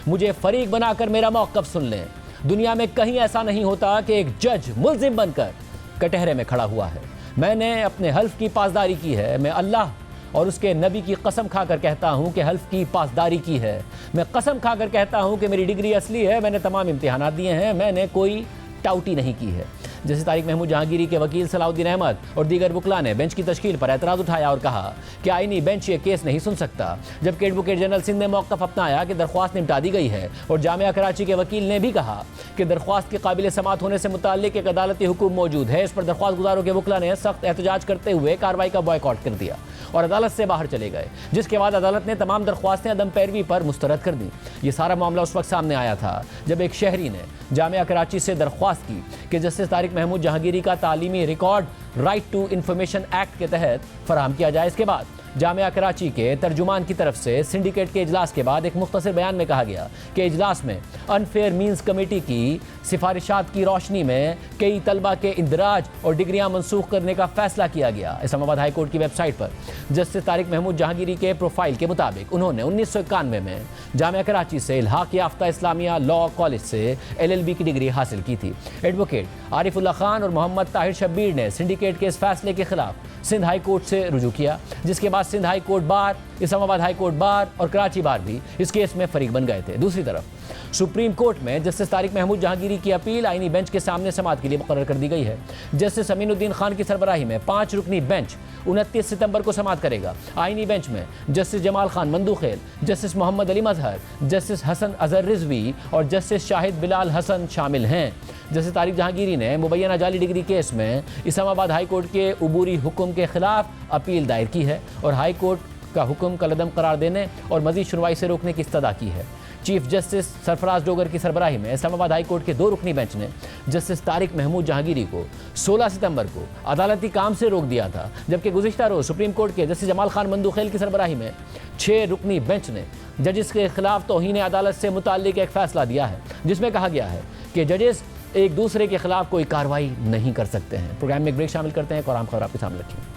मुझे फरीक बनाकर मेरा मौक़िफ़ सुन लें। दुनिया में कहीं ऐसा नहीं होता कि एक जज मुल्जिम बनकर कटहरे में खड़ा हुआ है। मैंने अपने हल्फ की पासदारी की है। मैं अल्लाह और उसके नबी की कसम खाकर कहता हूँ कि हल्फ की पासदारी की है। मैं कसम खाकर कहता हूँ कि मेरी डिग्री असली है, मैंने तमाम इम्तिहानात दिए हैं, मैंने कोई टाउटी नहीं की है। जैसे तारिक महमूद जहांगीरी के वकील सलाउद्दीन अहमद और दीगर वकला ने बेंच की तश्कील पर एतराज़ उठाया और कहा कि आईनी बेंच ये केस नहीं सुन सकता, जबकि एडवोकेट जनरल सिंध ने मौक़िफ़ अपनाया कि दरख्वास्त निपटा दी गई है। और जामिया कराची के वकील ने भी कहा कि दरख्वास्त के काबिल समात होने से मुताल्लिक एक अदालती हुक्म मौजूद है। इस पर दरख्वास्त गुजारों के वकला ने सख्त एहतजाज करते हुए कार्रवाई का बॉयकॉट कर दिया और अदालत से बाहर चले गए, जिसके बाद अदालत ने तमाम दरख्वास्तें अदम पैरवी पर मुस्तरद कर दी। ये सारा मामला उस वक्त सामने आया था जब एक शहरी ने जामिया कराची से दरख्वास्त की कि जस्टिस तारिक महमूद जहांगीरी का तालीमी record right to information act के तहत फराहम किया जाए। इसके बाद जामिया कराची के तर्जुमान की तरफ से सिंडिकेट के इजलास के बाद एक मुख्तसर बयान में कहा गया कि इजलास में अनफेयर मीन्स कमेटी की सिफारिशात की रोशनी में कई तलबा के इंदराज और डिग्रियां मनसूख करने का फैसला किया गया। इस्लामाबाद हाई कोर्ट की वेबसाइट पर जस्टिस तारिक महमूद जहांगीरी के प्रोफाइल के मुताबिक उन्होंने 1991 में जामिया कराची से इल्हाक याफ्ता इस्लामिया लॉ कॉलेज से LLB की डिग्री हासिल की थी। एडवोकेट आरिफुल्लाह खान और मोहम्मद ताहिर शब्बीर ने सिंडिकेट के इस फैसले के खिलाफ सिंध हाई कोर्ट से रुजू किया, जिसके बाद Sindh high court bar, Islamabad high court bar और कराची बार भी इस केस में फरीक बन गए थे। दूसरी तरफ सुप्रीम कोर्ट में जस्टिस तारिक महमूद जहांगीरी की अपील आईनी बेंच के सामने समाअत के लिए मुकर्रर कर दी गई है। जस्टिस अमीनुद्दीन खान की सरबराही में 5 रुकनी बेंच 29 सितंबर को समाअत करेगा। आईनी बेंच में जस्टिस जमाल खान मंदूखेल, जस्टिस मोहम्मद अली मजहर, जस्टिस हसन अजहर रिजवी और जस्टिस शाहिद बिलाल हसन शामिल हैं। जस्टिस तारिक जहांगीरी ने मुबैना जाली डिग्री केस में इस्लामाबाद हाई कोर्ट के उबूरी हुक्म के खिलाफ अपील दायर की है और हाई कोर्ट का हुक्म कलअदम करार देने और मजीद सुनवाई से रोकने की इस्तदा की है। चीफ जस्टिस सरफराज डोगर की सरबराही में इस्लामाबाद हाई कोर्ट के 2 रुकनी बेंच ने जस्टिस तारिक महमूद जहांगीरी को 16 सितंबर को अदालती काम से रोक दिया था, जबकि गुज़िश्ता रोज़ सुप्रीम कोर्ट के जस्टिस जमाल खान मंदूखेल की सरबराही में 6 रुकनी बेंच ने जजेस के खिलाफ तौहीन अदालत से मुताल्लिक एक फैसला दिया है, जिसमें कहा गया है कि जजेस एक दूसरे के खिलाफ कोई कार्रवाई नहीं कर सकते हैं। प्रोग्राम में एक ब्रेक शामिल करते हैं और आम खबर आपके सामने रखिए।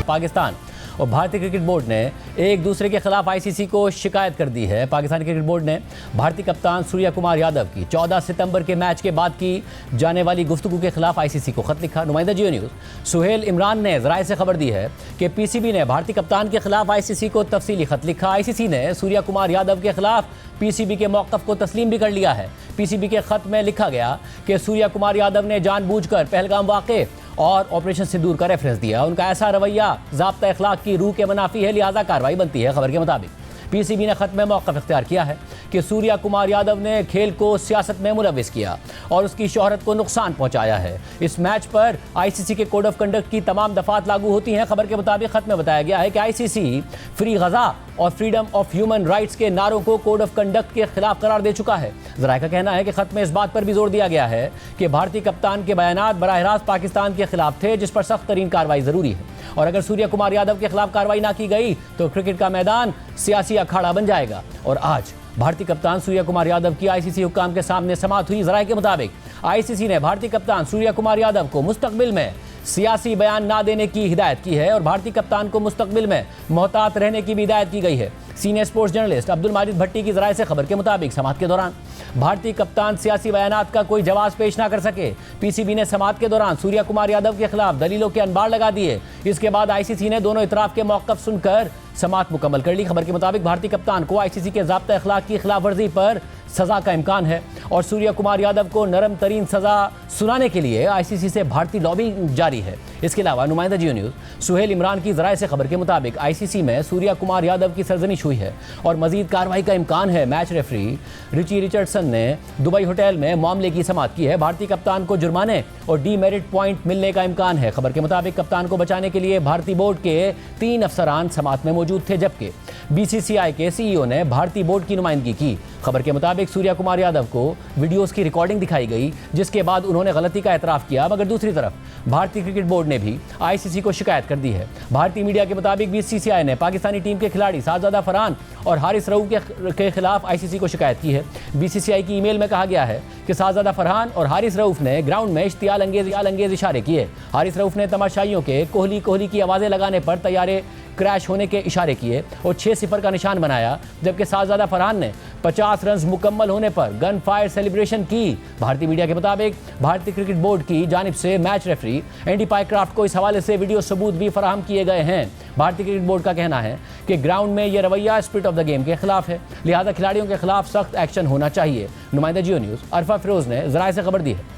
पाकिस्तान और भारतीय क्रिकेट बोर्ड ने एक दूसरे के खिलाफ ICC को शिकायत कर दी है। पाकिस्तानी क्रिकेट बोर्ड ने भारतीय कप्तान सूर्या कुमार यादव की 14 सितंबर के मैच के बाद की जाने वाली गुफ्तगू के खिलाफ ICC को खत लिखा। नुमाइंदा जियो न्यूज़ सुहेल इमरान ने ज़राए से खबर दी है कि PCB ने भारतीय कप्तान के खिलाफ ICC को तफसीली खत लिखा। ICC ने सूर्या कुमार यादव के खिलाफ PCB के मौक़िफ़ को तस्लीम भी कर लिया है। PCB के खत में लिखा गया कि सूर्या कुमार यादव ने जानबूझकर पहलगाम वाक़े और ऑपरेशन सिंदूर का रेफरेंस दिया। उनका ऐसा रवैया ज़ाब्ता अखलाक की रूह के मुनाफी है, लिहाजा कार्रवाई बनती है। खबर के मुताबिक PCB ने खत में मौक़िफ़ इख्तियार किया है कि सूर्या कुमार यादव ने खेल को सियासत में मुलव्विस किया और उसकी शोहरत को नुकसान पहुंचाया है। इस मैच पर ICC के कोड ऑफ कंडक्ट की तमाम दफात लागू होती हैं। खबर के मुताबिक खत में बताया गया है कि ICC फ्री गज़ा और फ्रीडम ऑफ ह्यूमन राइट्स के नारों को कोड ऑफ कंडक्ट के खिलाफ करार दे चुका है। ज़राए का कहना है कि खत में इस बात पर भी जोर दिया गया है कि भारतीय कप्तान के बयानात बराह रास्त पाकिस्तान के खिलाफ थे, जिस पर सख्त तरीन कार्रवाई ज़रूरी है और अगर सूर्या कुमार यादव के खिलाफ कार्रवाई ना की गई तो क्रिकेट का मैदान सियासी अखाड़ा बन जाएगा। और आज भारतीय कप्तान सूर्या कुमार यादव की ICC हुक्काम के सामने समाअत हुई। ज़राए के मुताबिक ICC ने भारतीय कप्तान सूर्या कुमार यादव को मुस्तकबिल में सियासी बयान ना देने की हिदायत की है और भारतीय कप्तान को मुस्तकबिल में मोहतात रहने की भी हिदायत की गई है। Senior sports journalist Abdul Majid Bhatti की ज़राए से खबर के मुताबिक समाअत के दौरान भारतीय कप्तान सियासी बयानात का कोई जवाब पेश ना कर सके। PCB ने समाअत के दौरान सूर्या कुमार यादव के खिलाफ दलीलों के अनबार लगा दिए। इसके बाद ICC ने दोनों इतराफ के मौक़िफ़ सुनकर समाअत मुकम्मल कर ली। खबर के मुताबिक भारतीय कप्तान को ICC के ज़ाब्ता अखलाक की खिलाफ वर्जी पर सज़ा का इम्कान है और सूर्या कुमार यादव को नरम तरीन सज़ा सुनाने के लिए ICC से भारतीय लॉबिंग जारी है। इसके अलावा नुमाइंदा जियो न्यूज़ सुहेल इमरान की ज़राए से खबर के मुताबिक ICC में सूर्या कुमार यादव की सरजनिश हुई है और मजीद कार्रवाई का इम्कान है। मैच रेफरी रिची रिचर्डसन ने दुबई होटल में मामले की समाअत की है। भारतीय कप्तान को जुर्माने और डीमेरिट पॉइंट मिलने का इम्कान है। खबर के मुताबिक कप्तान को बचाने के लिए भारतीय बोर्ड के 3 अफसरान समाअत में मौजूद थे, जबकि बीसीसीआई के सीईओ ने भारतीय बोर्ड की नुमाइंदगी की। खबर के मुताबिक सूर्या कुमार यादव को वीडियोस की रिकॉर्डिंग दिखाई गई, जिसके बाद उन्होंने गलती का एतराफ किया। मगर दूसरी तरफ भारतीय क्रिकेट बोर्ड ने भी आईसीसी को शिकायत कर दी है। भारतीय मीडिया के मुताबिक बीसीसीआई ने पाकिस्तानी टीम के खिलाड़ी शाहजादा फरहान और हारिस रऊफ के खिलाफ आईसीसी को शिकायत की है। बीसीसीआई की ईमेल में कहा गया है कि शाहजादा फरहान और हारिस रऊफ ने ग्राउंड में इश्तियाल अंगेज इशारे किए। हारिस रऊफ ने तमाशाइयों के कोहली कोहली की आवाज़ें लगाने पर तैयारे क्रैश होने के इशारे किए और 6-0 का निशान बनाया, जबकि शाहजादा फरहान ने 50 रन मुकम्मल होने पर गन फायर सेलिब्रेशन की। भारतीय मीडिया के मुताबिक भारतीय क्रिकेट बोर्ड की जानिब से मैच रेफरी एंडी पाइक्राफ्ट को इस हवाले से वीडियो सबूत भी फराहम किए गए हैं। भारतीय क्रिकेट बोर्ड का कहना है कि ग्राउंड में यह रवैया स्पिरिट ऑफ द गेम के खिलाफ है, लिहाजा खिलाड़ियों के खिलाफ सख्त एक्शन होना चाहिए। नुमाइंदा जियो न्यूज़ अरफा फिरोज ने ज़राए से खबर दी है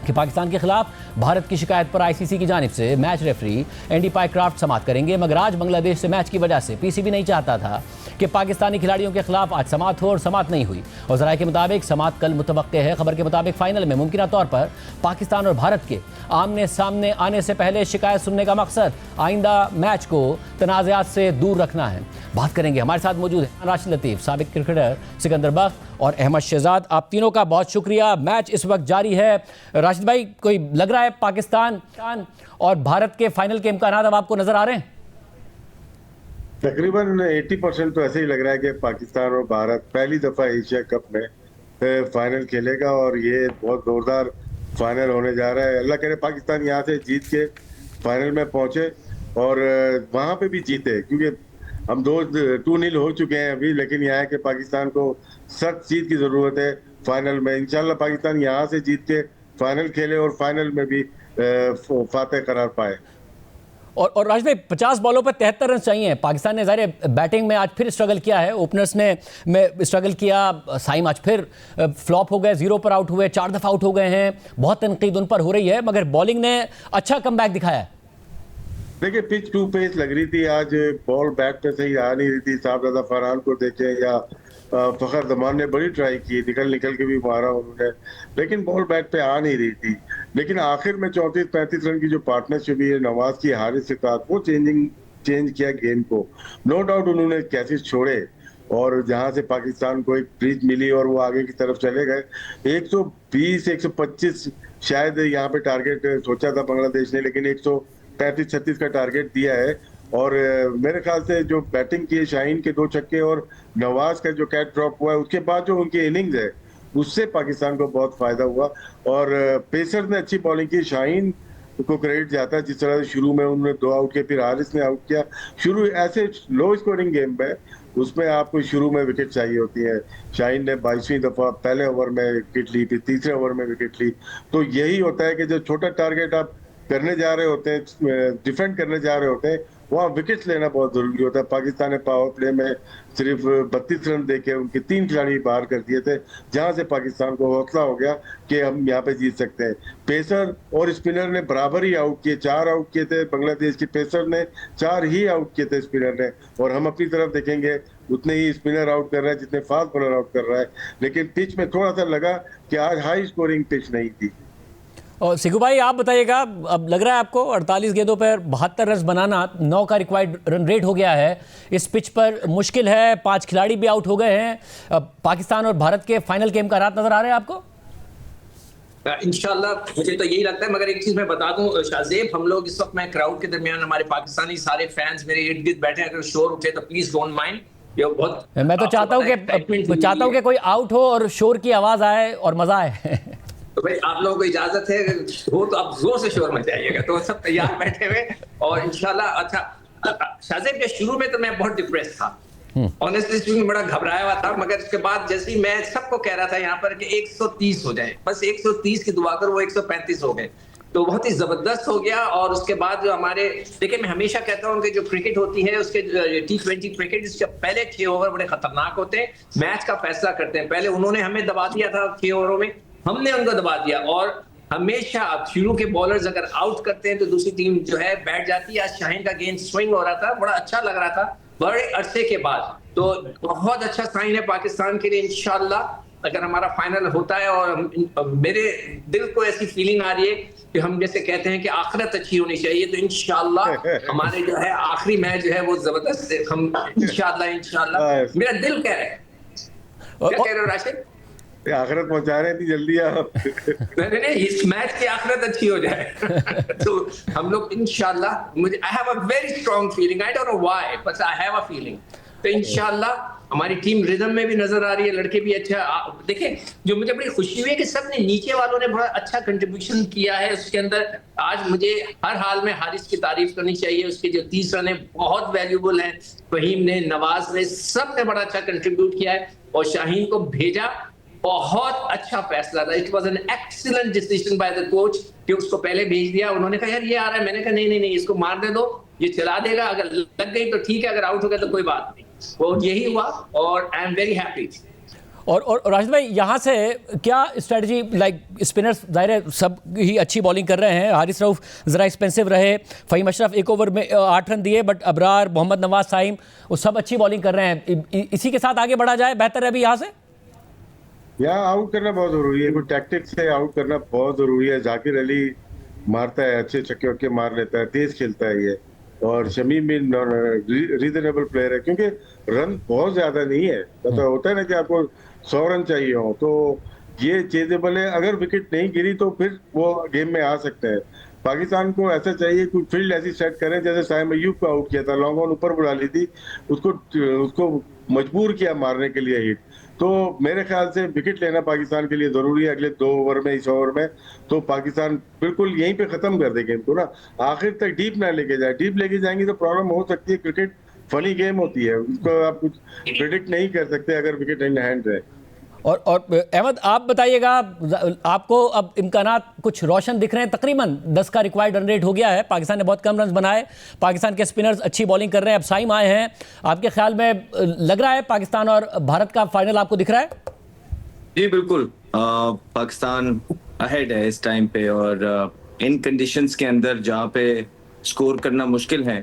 कि पाकिस्तान के खिलाफ भारत की शिकायत पर आईसीसी की जानिब से मैच रेफरी एंडी पाइक्राफ्ट समाअत करेंगे। मगर आज बांग्लादेश से मैच की वजह से पीसीबी नहीं चाहता था कि पाकिस्तानी खिलाड़ियों के खिलाफ आज समाअत हो, और समाअत नहीं हुई और ज़राए के मुताबिक समाअत कल मुतवक्के है। खबर के मुताबिक फाइनल में मुमकिन तौर पर पाकिस्तान और भारत के आमने सामने आने से पहले शिकायत सुनने का मकसद आइंदा मैच को तनाज़ात से दूर रखना है। बात करेंगे, हमारे साथ मौजूद है राशिद लतीफ़, साबिक क्रिकेटर सिकंदर बख्त और अहमद शहजाद। आप तीनों का बहुत शुक्रिया। मैच इस वक्त जारी है। राशिद भाई, कोई लग रहा है पाकिस्तान और भारत के फाइनल के इम्कानात अब आपको नजर आ रहे हैं? तकरीबन 80% तो ऐसे ही लग रहा है कि पाकिस्तान और भारत पहली दफा एशिया कप में फाइनल खेलेगा और ये बहुत जोरदार फाइनल होने जा रहा है। अल्लाह करे पाकिस्तान यहाँ से जीत के फाइनल में पहुंचे और वहां पे भी जीते, क्योंकि हम 2-0 हो चुके हैं अभी, लेकिन यहाँ है कि पाकिस्तान को सख्त जीत की जरूरत है फाइनल में। इंशाल्लाह पाकिस्तान यहाँ से जीत के फाइनल खेले और फाइनल में भी फातेह करार पाए। और राशिद भाई, 50 बॉलों पर 73 रन चाहिए। पाकिस्तान ने ज़ाहिर बैटिंग में आज फिर स्ट्रगल किया है, ओपनर्स ने स्ट्रगल किया। साइम आज फिर फ्लॉप हो गए, 0 पर आउट हुए, 4 दफ़ा आउट हो गए हैं। बहुत तनकीद उन पर हो रही है, मगर बॉलिंग ने अच्छा कमबैक दिखाया है। देखिए, पिच टू पेस लग रही थी आज, बॉल बैट पे सही आ नहीं रही थी। शाहजादा फरहान को देखें या फखर जमान ने बड़ी ट्राई की, निकल के भी मारा उन्होंने, लेकिन बॉल बैट पे आ नहीं रही थी। लेकिन आखिर में 34-35 रन की जो पार्टनरशिप हुई है नवाज की हारिस के साथ, वो चेंज किया गेम को। नो डाउट उन्होंने कैचेस छोड़े और जहां से पाकिस्तान को एक ब्रीज मिली और वो आगे की तरफ चले गए। 120-125 शायद यहाँ पे टारगेट सोचा था बांग्लादेश ने, लेकिन 135-36 का टारगेट दिया है। और मेरे ख्याल से जो बैटिंग की है, शाहीन के 2 छक्के और नवाज का जो कैच ड्रॉप हुआ है, उसके बाद जो उनकी इनिंग्स है उससे पाकिस्तान को बहुत फायदा हुआ। और पेसर ने अच्छी बॉलिंग की, शाहीन को क्रेडिट जाता है जिस तरह से शुरू में उन्होंने 2 आउट किए, फिर हारिस ने आउट किया। शुरू ऐसे लो स्कोरिंग गेम में उसमें आपको शुरू में विकेट चाहिए होती है। शाहीन ने 22वीं दफा पहले ओवर में विकेट ली, फिर तीसरे ओवर में विकेट ली। तो यही होता है कि जो छोटा टारगेट आप करने जा रहे होते हैं, डिफेंड करने जा रहे होते हैं, वहाँ विकेट्स लेना बहुत जरूरी होता है। पाकिस्तान ने पावर प्ले में सिर्फ 32 रन देके उनके 3 खिलाड़ी बाहर कर दिए थे, जहां से पाकिस्तान को हौसला हो गया कि हम यहाँ पे जीत सकते हैं। पेसर और स्पिनर ने बराबर ही आउट किए, 4 आउट किए थे बांग्लादेश की पेसर ने, 4 ही आउट किए थे स्पिनर ने। और हम अपनी तरफ देखेंगे उतने ही स्पिनर आउट कर रहा है जितने फास्ट बॉलर आउट कर रहा है। लेकिन पिच में थोड़ा सा लगा कि आज हाई स्कोरिंग पिच नहीं थी। और सिकू भाई, आप बताइएगा, अब लग रहा है आपको 48 गेंदों पर 72 रन बनाना 9 का रिक्वायर्ड रन रेट हो गया है, इस पिच पर मुश्किल है, 5 खिलाड़ी भी आउट हो गए हैं। अब पाकिस्तान और भारत के फाइनल के इम्कानात नजर आ रहे हैं आपको? इंशाल्लाह मुझे तो यही लगता है। मगर एक चीज मैं बता दूं शाहजेब, हम लोग इस वक्त मैं क्राउड के दरमियान, हमारे पाकिस्तानी सारे फैंस मेरे इर्द गिर्द बैठे हैं, अगर शोर उठे तो प्लीज डोंट माइंड। मैं तो चाहता हूँ कि कोई आउट हो और शोर की आवाज आए और मजा आए। तो भाई आप लोगों को इजाजत है, हो तो आप जोर से शोर मचाइएगा। तो सब तैयार बैठे हुए और इंशाल्लाह। अच्छा शाहजेब, के शुरू में तो मैं बहुत डिप्रेस था, ऑनेस्टली स्पीकिंग बड़ा घबराया हुआ था। मगर उसके बाद जैसे ही मैं सबको कह रहा था यहाँ पर कि 130 हो जाए, बस 130 की दुआ कर, वो 135 हो गए, तो बहुत ही जबरदस्त हो गया। और उसके बाद जो हमारे, देखिए मैं हमेशा कहता हूँ कि जो क्रिकेट होती है उसके T20 क्रिकेट, इसके पहले 6 ओवर बड़े खतरनाक होते हैं, मैच का फैसला करते हैं। पहले उन्होंने हमें दबा दिया था 6 ओवरों में, हमने उनको दबा दिया। और हमेशा शुरू के बॉलर्स अगर आउट करते हैं तो दूसरी टीम जो है बैठ जाती है। आज शाहीन का गेंद स्विंग हो रहा था, बड़ा अच्छा लग रहा था बड़े अरसे के बाद, तो बहुत अच्छा साइन है पाकिस्तान के लिए इंशाल्लाह। अगर हमारा फाइनल होता है और मेरे दिल को ऐसी फीलिंग आ रही है कि हम जैसे कहते हैं कि आखिरत अच्छी होनी चाहिए, तो इंशाल्लाह हमारे जो है आखिरी मैच जो है वो जबरदस्त है। हम इंशाल्लाह मेरा दिल कह रहा है। क्या कह रहे हो राशिद? आखिरत पहुंचा रहे थे जल्दी आप। नहीं, इस मैच की आखिरत अच्छी हो जाए तो हम लोग इंशाल्लाह, मुझे I have a very strong feeling, I don't know why but I have a feeling. तो इंशाल्लाह हमारी टीम रिदम में भी नजर आ रही है, लड़के भी अच्छा। देखें, जो मुझे बड़ी खुशी हुई है कि सबने नीचे वालों ने बड़ा अच्छा कंट्रीब्यूशन किया है उसके अंदर। आज मुझे हर हाल में हारिस की तारीफ करनी चाहिए, उसके जो 30 रन है बहुत वैल्यूबल हैं। फहीम ने, नवाज ने, सब ने बड़ा अच्छा कंट्रीब्यूट किया है और शाहीन को भेजा, बहुत अच्छा फैसला था। It was an excellent decision by the coach कि उसको पहले भेज दिया। उन्होंने कहा यार ये आ रहा है, मैंने कहा नहीं इसको मार दे दो, ये चला देगा, अगर लग गई तो ठीक है, अगर आउट हो गया तो कोई बात नहीं। वो यही हुआ और आई एम वेरी हैप्पी। और राशिद भाई, यहाँ से क्या स्ट्रेटजी, लाइक स्पिनर्स जाहिर है सब ही अच्छी बॉलिंग कर रहे हैं, हारिस रऊफ ज़रा एक्सपेंसिव रहे, फ़हीम अशरफ एक ओवर में 8 रन दिए, बट अबरार, मोहम्मद नवाज, साइम वो सब अच्छी बॉलिंग कर रहे हैं। इसी के साथ आगे बढ़ा जाए, बेहतर है अभी यहाँ से। यहाँ आउट करना बहुत जरूरी है, कोई टैक्टिक्स से आउट करना बहुत जरूरी है। जाकिर अली मारता है, अच्छे छक्के वक्के मार लेता है, तेज खेलता है ये, और शमीम भी रीजनेबल प्लेयर है, क्योंकि रन बहुत ज्यादा नहीं है। मतलब होता है ना कि आपको 100 रन चाहिए हो, तो ये चेजेबल है। अगर विकेट नहीं गिरी तो फिर वो गेम में आ सकते हैं। पाकिस्तान को ऐसा चाहिए, कोई फील्ड ऐसी सेट करें जैसे साइम अय्यूब को आउट किया था, लॉन्ग ऑन ऊपर बुला ली थी, उसको मजबूर किया मारने के लिए हिट। तो मेरे ख्याल से विकेट लेना पाकिस्तान के लिए जरूरी है अगले 2 ओवर में, इस ओवर में। तो पाकिस्तान बिल्कुल यहीं पे खत्म कर दे गेम को ना, आखिर तक डीप ना लेके जाए। डीप लेके जाएंगे तो प्रॉब्लम हो सकती है। क्रिकेट फनी गेम होती है, उसको आप कुछ प्रिडिक्ट नहीं कर सकते अगर विकेट इन हैंड रहे। और अहमद, आप बताइएगा, आपको अब इम्कानात कुछ रोशन दिख रहे हैं। तकरीबन 10 का रिक्वायर्ड रन रेट हो गया है, पाकिस्तान ने बहुत कम रन बनाए, पाकिस्तान के स्पिनर्स अच्छी बॉलिंग कर रहे हैं, अब साइम आए हैं। आपके ख्याल में लग रहा है पाकिस्तान और भारत का फाइनल आपको दिख रहा है? जी बिल्कुल, पाकिस्तान अहेड है इस टाइम पे, और इन कंडीशंस के अंदर जहाँ पे स्कोर करना मुश्किल है।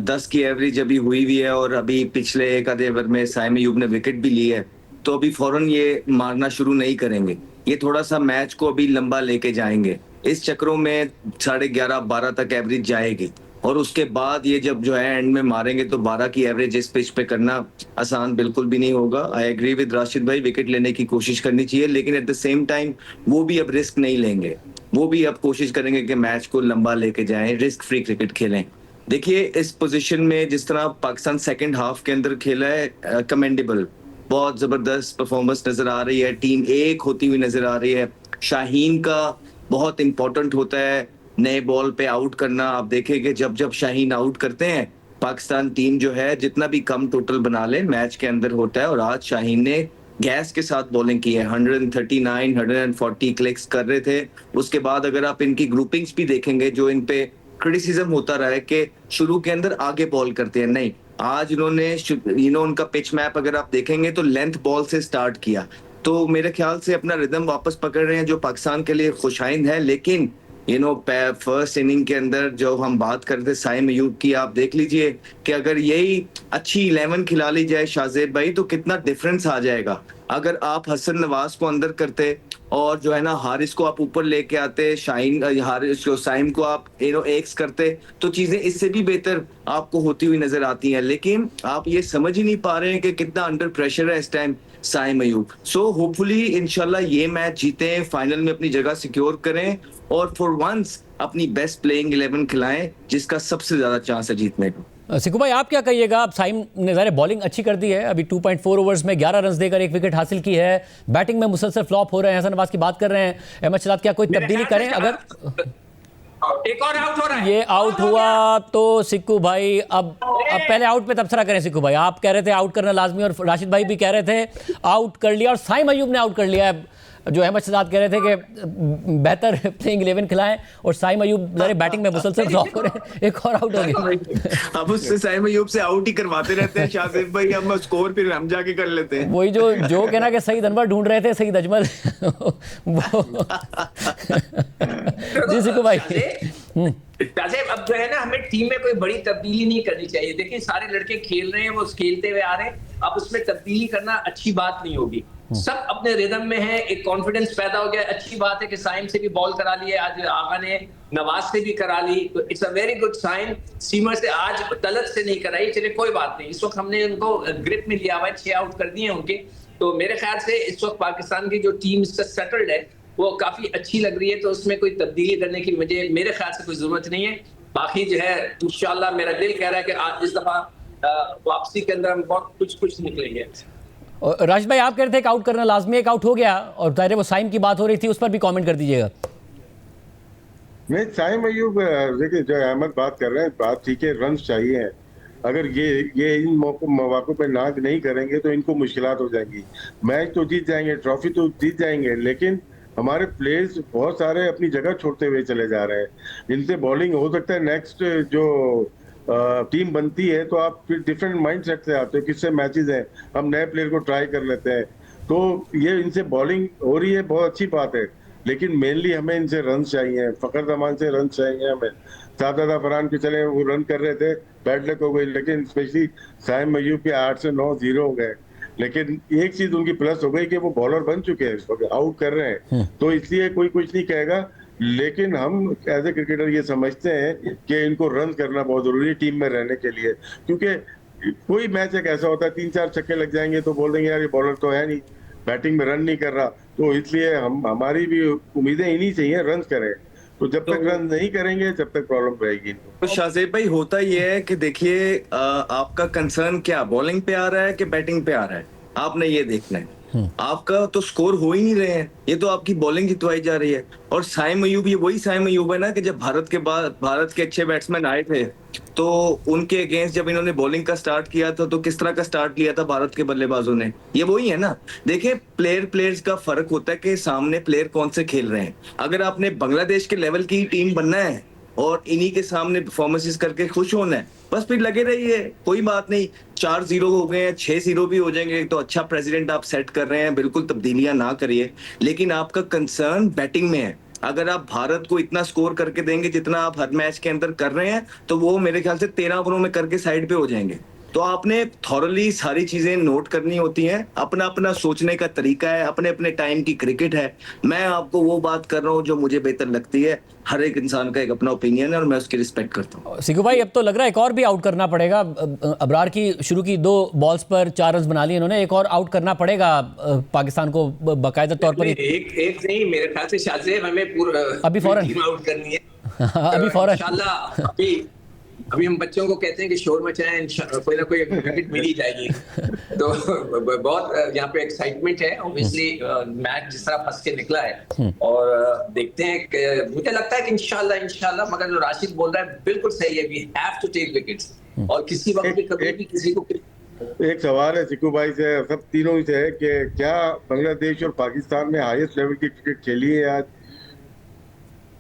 10 की एवरेज अभी हुई है, और अभी पिछले एक आधे ओवर में साइम अय्यूब ने विकेट भी ली है, तो अभी फौरन ये मारना शुरू नहीं करेंगे। ये थोड़ा सा मैच को अभी लंबा लेके जाएंगे। इस चक्रों में 11:30-12 तक एवरेज जाएगी, और उसके बाद ये जब जो है एंड में मारेंगे तो 12 की एवरेज इस पिच पे करना आसान बिल्कुल भी नहीं होगा। आई एग्री विद राशिद भाई, विकेट लेने की कोशिश करनी चाहिए, लेकिन एट द सेम टाइम वो भी अब रिस्क नहीं लेंगे। वो भी अब कोशिश करेंगे कि मैच को लंबा लेके जाएं, रिस्क फ्री क्रिकेट खेलें। देखिए, इस पोजीशन में जिस तरह पाकिस्तान सेकंड हाफ के अंदर खेला है, कमेंडेबल, बहुत जबरदस्त परफॉर्मेंस नजर आ रही है, टीम एक होती हुई नजर आ रही है। शाहीन का बहुत इंपॉर्टेंट होता है नए बॉल पे आउट करना। आप देखेंगे जब शाहीन आउट करते हैं, पाकिस्तान टीम जो है जितना भी कम टोटल बना ले मैच के अंदर होता है। और आज शाहीन ने गैस के साथ बॉलिंग की है, 139 140 क्लिक्स कर रहे थे। उसके बाद अगर आप इनकी ग्रुपिंग्स भी देखेंगे, जो इन पे क्रिटिसिज्म होता रहा है कि शुरू के अंदर आगे बॉल करते हैं, नहीं, आज इन्होंने उनका पिच मैप अगर आप देखेंगे तो लेंथ बॉल से स्टार्ट किया, तो मेरे ख्याल से अपना रिदम वापस पकड़ रहे हैं, जो पाकिस्तान के लिए खुशाइंद है। लेकिन फर्स्ट इनिंग के अंदर जो हम बात करते साइम अय्यूब की, आप देख लीजिए कि अगर यही अच्छी 11 खिला ली जाए शाहजेब भाई, तो कितना डिफरेंस आ जाएगा। अगर आप हसन नवाज को अंदर करते और जो है ना हारिस को आप ऊपर लेके आते, हारिस को, साइम को आप एक्स करते, तो चीजें इससे भी बेहतर आपको होती हुई नजर आती हैं। लेकिन आप ये समझ ही नहीं पा रहे हैं कि कितना अंडर प्रेशर है इस टाइम साइम अय्यूब। सो होपफुली इंशाल्लाह ये मैच जीतें, फाइनल में अपनी जगह सिक्योर करें, और फॉर वंस अपनी बेस्ट प्लेइंग 11 खिलाएं, जिसका सबसे ज्यादा चांस है जीतने का। सिक्कू भाई, आप क्या कहिएगा? अब साइम ने ज़ाहिर बॉलिंग अच्छी कर दी है, अभी 2.4 ओवर्स में 11 रन देकर 1 विकेट हासिल की है। बैटिंग में मुसलसल फ्लॉप हो रहे हैं, हसन नवाज की बात कर रहे हैं। अहमद शहजाद, क्या कोई तब्दीली करें? अगर एक और आउट हो रहा है, ये आउट हुआ तो सिक्कू भाई अब पहले आउट पे तबसरा करें। सिक्कू भाई, आप कह रहे थे आउट करना लाजमी, और राशिद भाई भी कह रहे थे आउट कर लिया, और साइम अय्यूब ने आउट कर लिया है। जो अहमद शहजाद कह रहे थे कि बेहतर प्लेइंग 11 खिलाएं, और साइम अय्यूब बैटिंग में मुसलसल फ्लॉप हो रहे हैं, एक और आउट हो गया। अब उससे साइम अय्यूब से आउट ही करवाते रहते हैं शाहजेब भाई, हम स्कोर फिर हम जाके कर लेते हैं। वही जो कहना कि सईद अनवर ढूंढ रहे थे, सईद अजमल जी सिक्कू भाई। अब जो है ना, हमें टीम में कोई बड़ी तब्दीली नहीं करनी चाहिए। देखिए, सारे लड़के खेल रहे हैं, वो खेलते हुए आ रहे हैं, अब उसमें तब्दीली करना अच्छी बात नहीं होगी। सब अपने रिदम में है, एक कॉन्फिडेंस पैदा हो गया। अच्छी बात है कि साइम से भी बॉल करा लिए, आज आगा ने नवाज से भी करा ली, तो it's a very good sign. सीमर से आज तलत से नहीं कराई, चलिए कोई बात नहीं, इस वक्त हमने उनको ग्रिप में लिया हुआ है, 6 आउट कर दिए उनके। तो मेरे ख्याल से इस वक्त पाकिस्तान की जो टीम सेटल्ड है वो काफी अच्छी लग रही है, तो उसमें कोई तब्दीली करने की मेरे ख्याल से कोई जरूरत नहीं है। बाकी जो है इंशाल्लाह मेरा दिल कह रहा है कि इस दफा वापसी के अंदर हम बहुत कुछ निकलेंगे। राशिद भाई, आप कह रहे थे कि आउट करना लाजमी, एक आउट हो गया, और जाहिर है वो साइम की बात हो रही थी, उस पर भी कमेंट कर दीजिएगा। नहीं, साइम अयूब, देखिए जो अहमद बात कर रहे हैं, बात ठीक है, रन चाहिए। अगर ये इन मौकों पे नाक नहीं करेंगे तो इनको मुश्किलात हो जाएंगी। मैच तो जीत जाएंगे, ट्रॉफी तो जीत जाएंगे, लेकिन हमारे प्लेयर्स बहुत सारे अपनी जगह छोड़ते हुए चले जा रहे हैं। इनसे बॉलिंग हो सकता है नेक्स्ट जो टीम बनती है तो आप फिर डिफरेंट माइंड सेट से आते हो, किससे मैचेस हैं, हम नए प्लेयर को ट्राई कर लेते हैं। तो ये इनसे बॉलिंग हो रही है, बहुत अच्छी बात है, लेकिन मेनली हमें इनसे रन चाहिए, फखर जमान से रन चाहिए हमें। शाहजादा फरहान के चले वो रन कर रहे थे, बैड लक हो गई, लेकिन स्पेशली साइम अयूब के 8 से 9 0 हो गए। लेकिन एक चीज उनकी प्लस हो गई कि वो बॉलर बन चुके हैं, इस वक्त आउट कर रहे हैं, तो इसलिए कोई कुछ नहीं कहेगा। लेकिन हम एज ए क्रिकेटर ये समझते हैं कि इनको रन करना बहुत जरूरी है टीम में रहने के लिए, क्योंकि कोई मैच एक ऐसा होता है 3-4 छक्के लग जाएंगे तो बोल देंगे यार ये बॉलर तो है नहीं, बैटिंग में रन नहीं कर रहा, तो इसलिए हमारी भी उम्मीदें इन्हीं चाहिए, रन करें। तो जब तक रन नहीं करेंगे जब तक प्रॉब्लम रहेगी। तो शाहजेब भाई, होता ये है कि देखिए आपका कंसर्न क्या बॉलिंग पे आ रहा है कि बैटिंग पे आ रहा है, आपने ये देखना है। आपका तो स्कोर हो ही नहीं रहे हैं, ये तो आपकी बॉलिंग जितवाई जा रही है। और साइम अयूब, ये वही साइम अयूब है ना कि जब भारत के अच्छे बैट्समैन आए थे तो उनके अगेंस्ट जब इन्होंने बॉलिंग का स्टार्ट किया था तो किस तरह का स्टार्ट लिया था भारत के बल्लेबाजों ने, ये वही है ना। देखिए प्लेयर्स का फर्क होता है कि सामने प्लेयर कौन से खेल रहे हैं। अगर आपने बांग्लादेश के लेवल की टीम बनना है और इन्हीं के सामने परफॉर्मेंसेस करके खुश होना है, बस फिर लगे रहिए, कोई बात नहीं। 4-0 हो गए हैं, 6-0 भी हो जाएंगे, तो अच्छा प्रेसिडेंट आप सेट कर रहे हैं, बिल्कुल तब्दीलियां ना करिए। लेकिन आपका कंसर्न बैटिंग में है। अगर आप भारत को इतना स्कोर करके देंगे जितना आप हर मैच के अंदर कर रहे हैं, तो वो मेरे ख्याल से 13 ओवरों में करके साइड पे हो जाएंगे। तो आपने थॉरली सारी चीजें नोट करनी होती हैं, अपना अपना सोचने का तरीका है, अपने अपने टाइम की क्रिकेट है। मैं आपको वो बात कर रहा हूँ जो मुझे बेहतर लगती है। हर एक इंसान का एक अपना ओपिनियन है और मैं उसकी रिस्पेक्ट करता हूँ। सिकू भाई, अब तो लग रहा है एक और भी आउट करना पड़ेगा। अबरार की शुरू की 2 बॉल्स पर 4 रन बना लिए इन्होंने, एक और आउट करना पड़ेगा पाकिस्तान को बाकायदा तौर पर। एक नहीं, मेरे ख्याल से शाहजेब हमें पूरा अभी फौरन टीम आउट करनी है। अभी फौरन इंशाल्लाह अभी हम बच्चों को कहते हैं कि शोर मचाएं, कोई ना कोई विकेट मिल ही जाएगी। तो बहुत यहाँ पे एक्साइटमेंट है। ऑब्वियसली मैच जिस तरह फंस के निकला है और देखते हैं, मुझे लगता है कि इंशाल्लाह मगर जो राशिद बोल रहा है बिल्कुल सही है, we have to take wickets. और किसी वक्त भी कभी भी किसी को एक सवाल है सिक्कू भाई से, सब तीनों से है कि क्या बांग्लादेश और पाकिस्तान ने हाईएस्ट लेवल की क्रिकेट खेली है आज?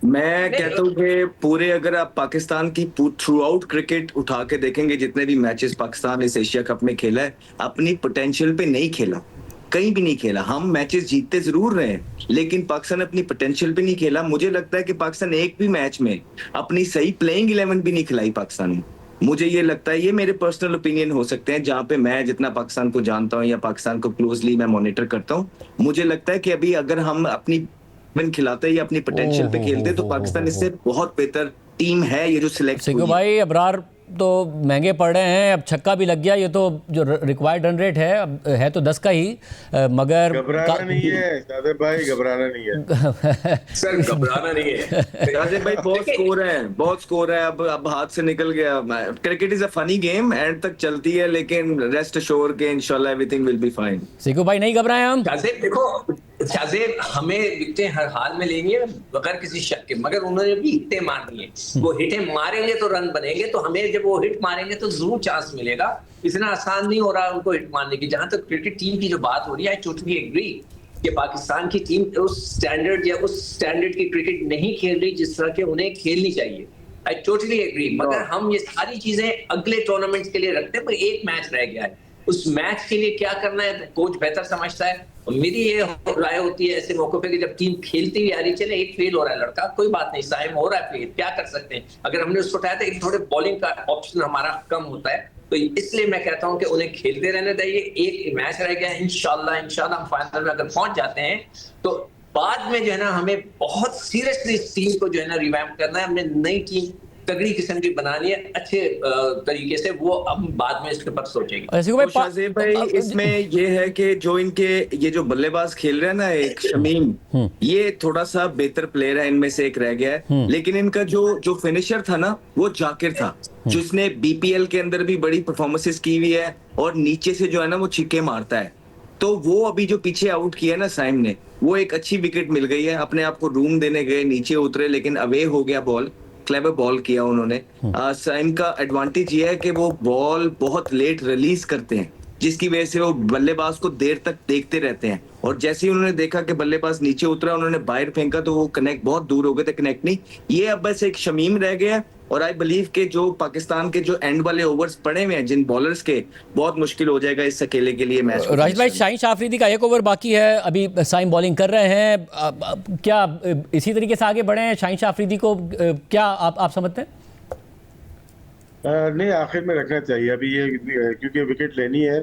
मैं कहता हूँ कि पूरे अगर आप पाकिस्तान की थ्रू आउट क्रिकेट उठा के देखेंगे, जितने भी मैचेस पाकिस्तान इस एशिया कप में खेला है, अपनी पोटेंशियल पे नहीं खेला, कहीं भी नहीं खेला। हम मैचेस जीतते जरूर रहे हैं लेकिन पाकिस्तान अपनी पोटेंशियल पे नहीं खेला। मुझे लगता है कि पाकिस्तान एक भी मैच में अपनी सही प्लेइंग 11 भी नहीं खिलाई पाकिस्तान ने। मुझे ये लगता है, ये मेरे पर्सनल ओपिनियन हो सकते हैं, जहां पे मैं जितना पाकिस्तान को जानता हूं या पाकिस्तान को क्लोजली मैं मॉनिटर करता हूं, मुझे लगता है कि अभी अगर हम अपनी खिलाते या अपनी पोटेंशियल पे खेलते तो पाकिस्तान इससे बहुत बेहतर टीम है। ये जो सिलेक्ट हुई भाई, अबरार तो महंगे पड़ रहे हैं, अब छक्का भी लग गया, ये तो जो रिक्वायर्ड रन रेट है तो 10 का ही, मगर घबराना नहीं है सादेब भाई, घबराना नहीं है सर, घबराना नहीं है सादेब भाई। बहुत स्कोर है, अब हाथ से निकल गया। Cricket is a funny game, and तक चलती है, लेकिन रेस्ट अश्योर के इंशाल्लाह everything will be fine. Siku भाई, नहीं घबराए हम। देखो शाहजेब, हमें विकेटें हर हाल में लेंगे बगैर किसी शक के, मगर उन्होंने भी हिटें मारनी है। वो हिटें मारेंगे तो रन बनेंगे, तो हमें जब वो हिट मारेंगे तो जरूर चांस मिलेगा। इतना आसान नहीं हो रहा उनको हिट मारने की। जहां तक क्रिकेट टीम की जो बात हो रही है, आई टोटली एग्री कि पाकिस्तान की टीम उस स्टैंडर्ड की क्रिकेट नहीं खेल रही जिस तरह के उन्हें खेलनी चाहिए। आई टोटली एग्री, मगर हम ये सारी चीजें अगले टूर्नामेंट के लिए रखते हैं। पर एक मैच रह गया है, उस मैच के लिए क्या करना है कोच बेहतर समझता है। मेरी ये राय होती है ऐसे मौकों पे कि जब टीम खेलती हुई आ रही, चले एक फेल हो रहा है लड़का, कोई बात नहीं, साइम हो रहा है फेल, क्या कर सकते हैं। अगर हमने उसको उठाया तो एक थोड़े बॉलिंग का ऑप्शन हमारा कम होता है, तो इसलिए मैं कहता हूं कि उन्हें खेलते रहने चाहिए। एक मैच रह गया, इंशाल्लाह हम फाइनल में अगर पहुंच जाते हैं तो बाद में जो है ना हमें बहुत सीरियसली इस टीम को जो है ना रिवैम्प करना है। हमने नई टीम तगड़ी किस्म की बनानी है अच्छे तरीके से, वो अब बाद में इसके ऊपर सोचेंगे। तो शाज़ेब भाई इसमें ये है कि जो इनके ये जो बल्लेबाज खेल रहे हैं ना, एक शमीम, ये थोड़ा सा बेहतर प्लेयर है, इनमें से एक रह गया है, लेकिन इनका जो फिनिशर था ना वो जाकिर था, जिसने बीपीएल के अंदर भी बड़ी परफॉर्मेंसेस की हुई है और नीचे से जो है ना वो छिक्के मारता है। तो वो अभी जो पीछे आउट किया ना साइम ने, वो एक अच्छी विकेट मिल गई है, अपने आप को रूम देने गए, नीचे उतरे लेकिन अवे हो गया बॉल, क्लेवर बॉल किया उन्होंने। साइम का एडवांटेज ये है कि वो बॉल बहुत लेट रिलीज करते हैं, जिसकी वजह से वो बल्लेबाज को देर तक देखते रहते हैं, और जैसे ही उन्होंने देखा कि बल्लेबाज नीचे उतरा, उन्होंने बाहर फेंका तो वो कनेक्ट बहुत दूर हो गए थे, कनेक्ट नहीं। ये अब बस एक शमीम रह गया, और आई बिलीव के जो पाकिस्तान के जो एंड वाले ओवर्स पड़े हुए हैं जिन बॉलर्स के, बहुत मुश्किल हो जाएगा इस अकेले के लिए मैच। राशिद भाई, शाहीन शाह अफरीदी का एक ओवर बाकी है, अभी साइम बॉलिंग कर रहे हैं, क्या इसी तरीके से आगे बढ़े हैं शाहीन शाह अफरीदी को, क्या आप समझते हैं? नहीं, आखिर में रखना चाहिए अभी ये, क्योंकि विकेट लेनी है।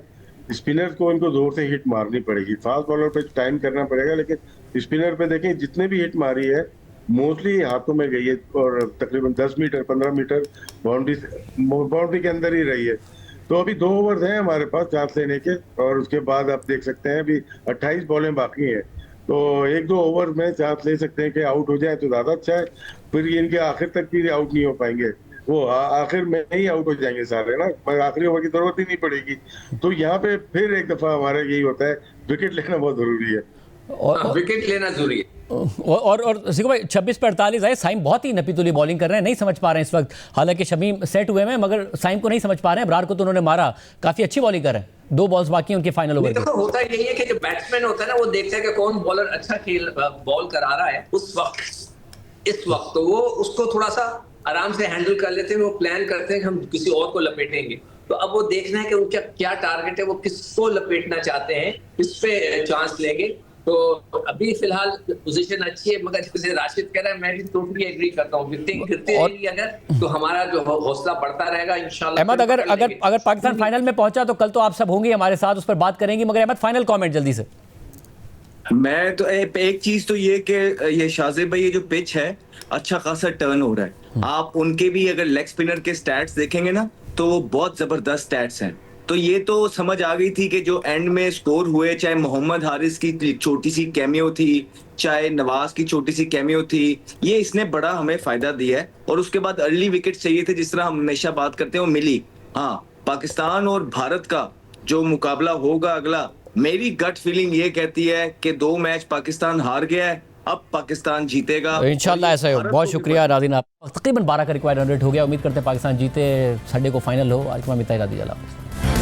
स्पिनर को इनको जोर से हिट मारनी पड़ेगी, फास्ट बॉलर पे टाइम करना पड़ेगा, लेकिन स्पिनर पे देखें जितने भी हिट मारी है मोस्टली हाथों में गई है, और तकरीबन 10 मीटर 15 मीटर बाउंड्री के अंदर ही रही है। तो अभी 2 ओवर हैं हमारे पास चांस लेने के, और उसके बाद आप देख सकते हैं अभी 28 बॉलें बाकी हैं, तो 1-2 ओवर में चांस ले सकते हैं कि आउट हो जाए तो ज्यादा अच्छा है। फिर ये इनके आखिर तक भी आउट नहीं हो पाएंगे, वो आखिर में ही आउट हो जाएंगे सारे ना, आखिरी ओवर की जरूरत ही नहीं पड़ेगी। तो यहाँ पे फिर एक दफा हमारा यही होता है, विकेट लेना बहुत जरूरी है, और विकेट लेना जरूरी है। और सिको भाई 26 पे 48 आए, साइम बहुत ही नपीतुली बॉलिंग कर रहे हैं, नहीं समझ पा रहे हैं इस वक्त, हालांकि शमीम सेट हुए हैं मगर साइम को नहीं समझ पा रहे हैं। अबरार को तो उन्होंने मारा, काफी अच्छी बॉलिंग कर रहे हैं, 2 बॉल्स बाकी हैं उनके फाइनल ओवर में। तो होता यही है कि जो बैट्समैन होता है ना, वो देखता है कि कौन बॉलर अच्छा खेल बॉल करा रहा है उस वक्त, इस वक्त तो वो उसको थोड़ा सा आराम से हैंडल कर लेते हैं, वो प्लान करते हैं कि हम किसी और को लपेटेंगे। तो अब वो देखना है कि उनका क्या टारगेट है, वो किसको लपेटना चाहते हैं, किस पे चांस लेंगे। तो अभी फिलहाल पोजीशन अच्छी है, मगर जैसे राशिद कह रहा है, मैं भी टोटली एग्री करता हूँ, विकेटिंग गिरती रहेगी अगर, तो हमारा जो हौसला बढ़ता रहेगा इंशाल्लाह। अहमद, अगर पाकिस्तान फाइनल में पहुंचा तो कल तो आप सब होंगे हमारे साथ, उस पर बात करेंगे, मगर अहमद फाइनल कमेंट जल्दी से। मैं तो एक चीज तो ये कि ये शाज़ेब भाई, ये जो पिच है अच्छा खासा टर्न हो रहा है, आप उनके भी अगर लेग स्पिनर के स्टैट्स देखेंगे ना तो वो बहुत जबरदस्त स्टैट्स हैं। तो ये तो समझ आ गई थी कि जो एंड में स्कोर हुए, चाहे मोहम्मद हारिस की छोटी सी कैमियो थी, चाहे नवाज की छोटी सी कैमियो थी, ये इसने बड़ा हमें फायदा दिया है। और उसके बाद अर्ली विकेट चाहिए थे, जिस तरह हम हमेशा बात करते हैं, वो मिली। हाँ, पाकिस्तान और भारत का जो मुकाबला होगा अगला, मेरी गट फीलिंग ये कहती है कि 2 मैच पाकिस्तान हार गया है, अब पाकिस्तान जीतेगा इंशाल्लाह, ऐसा ही हो। बहुत शुक्रिया नाज़रीन, आप तकरीबन 12 का रिक्वायर्ड रन रेट हो गया, उम्मीद करते हैं पाकिस्तान जीते, संडे को फाइनल हो। आज का मिताई दी।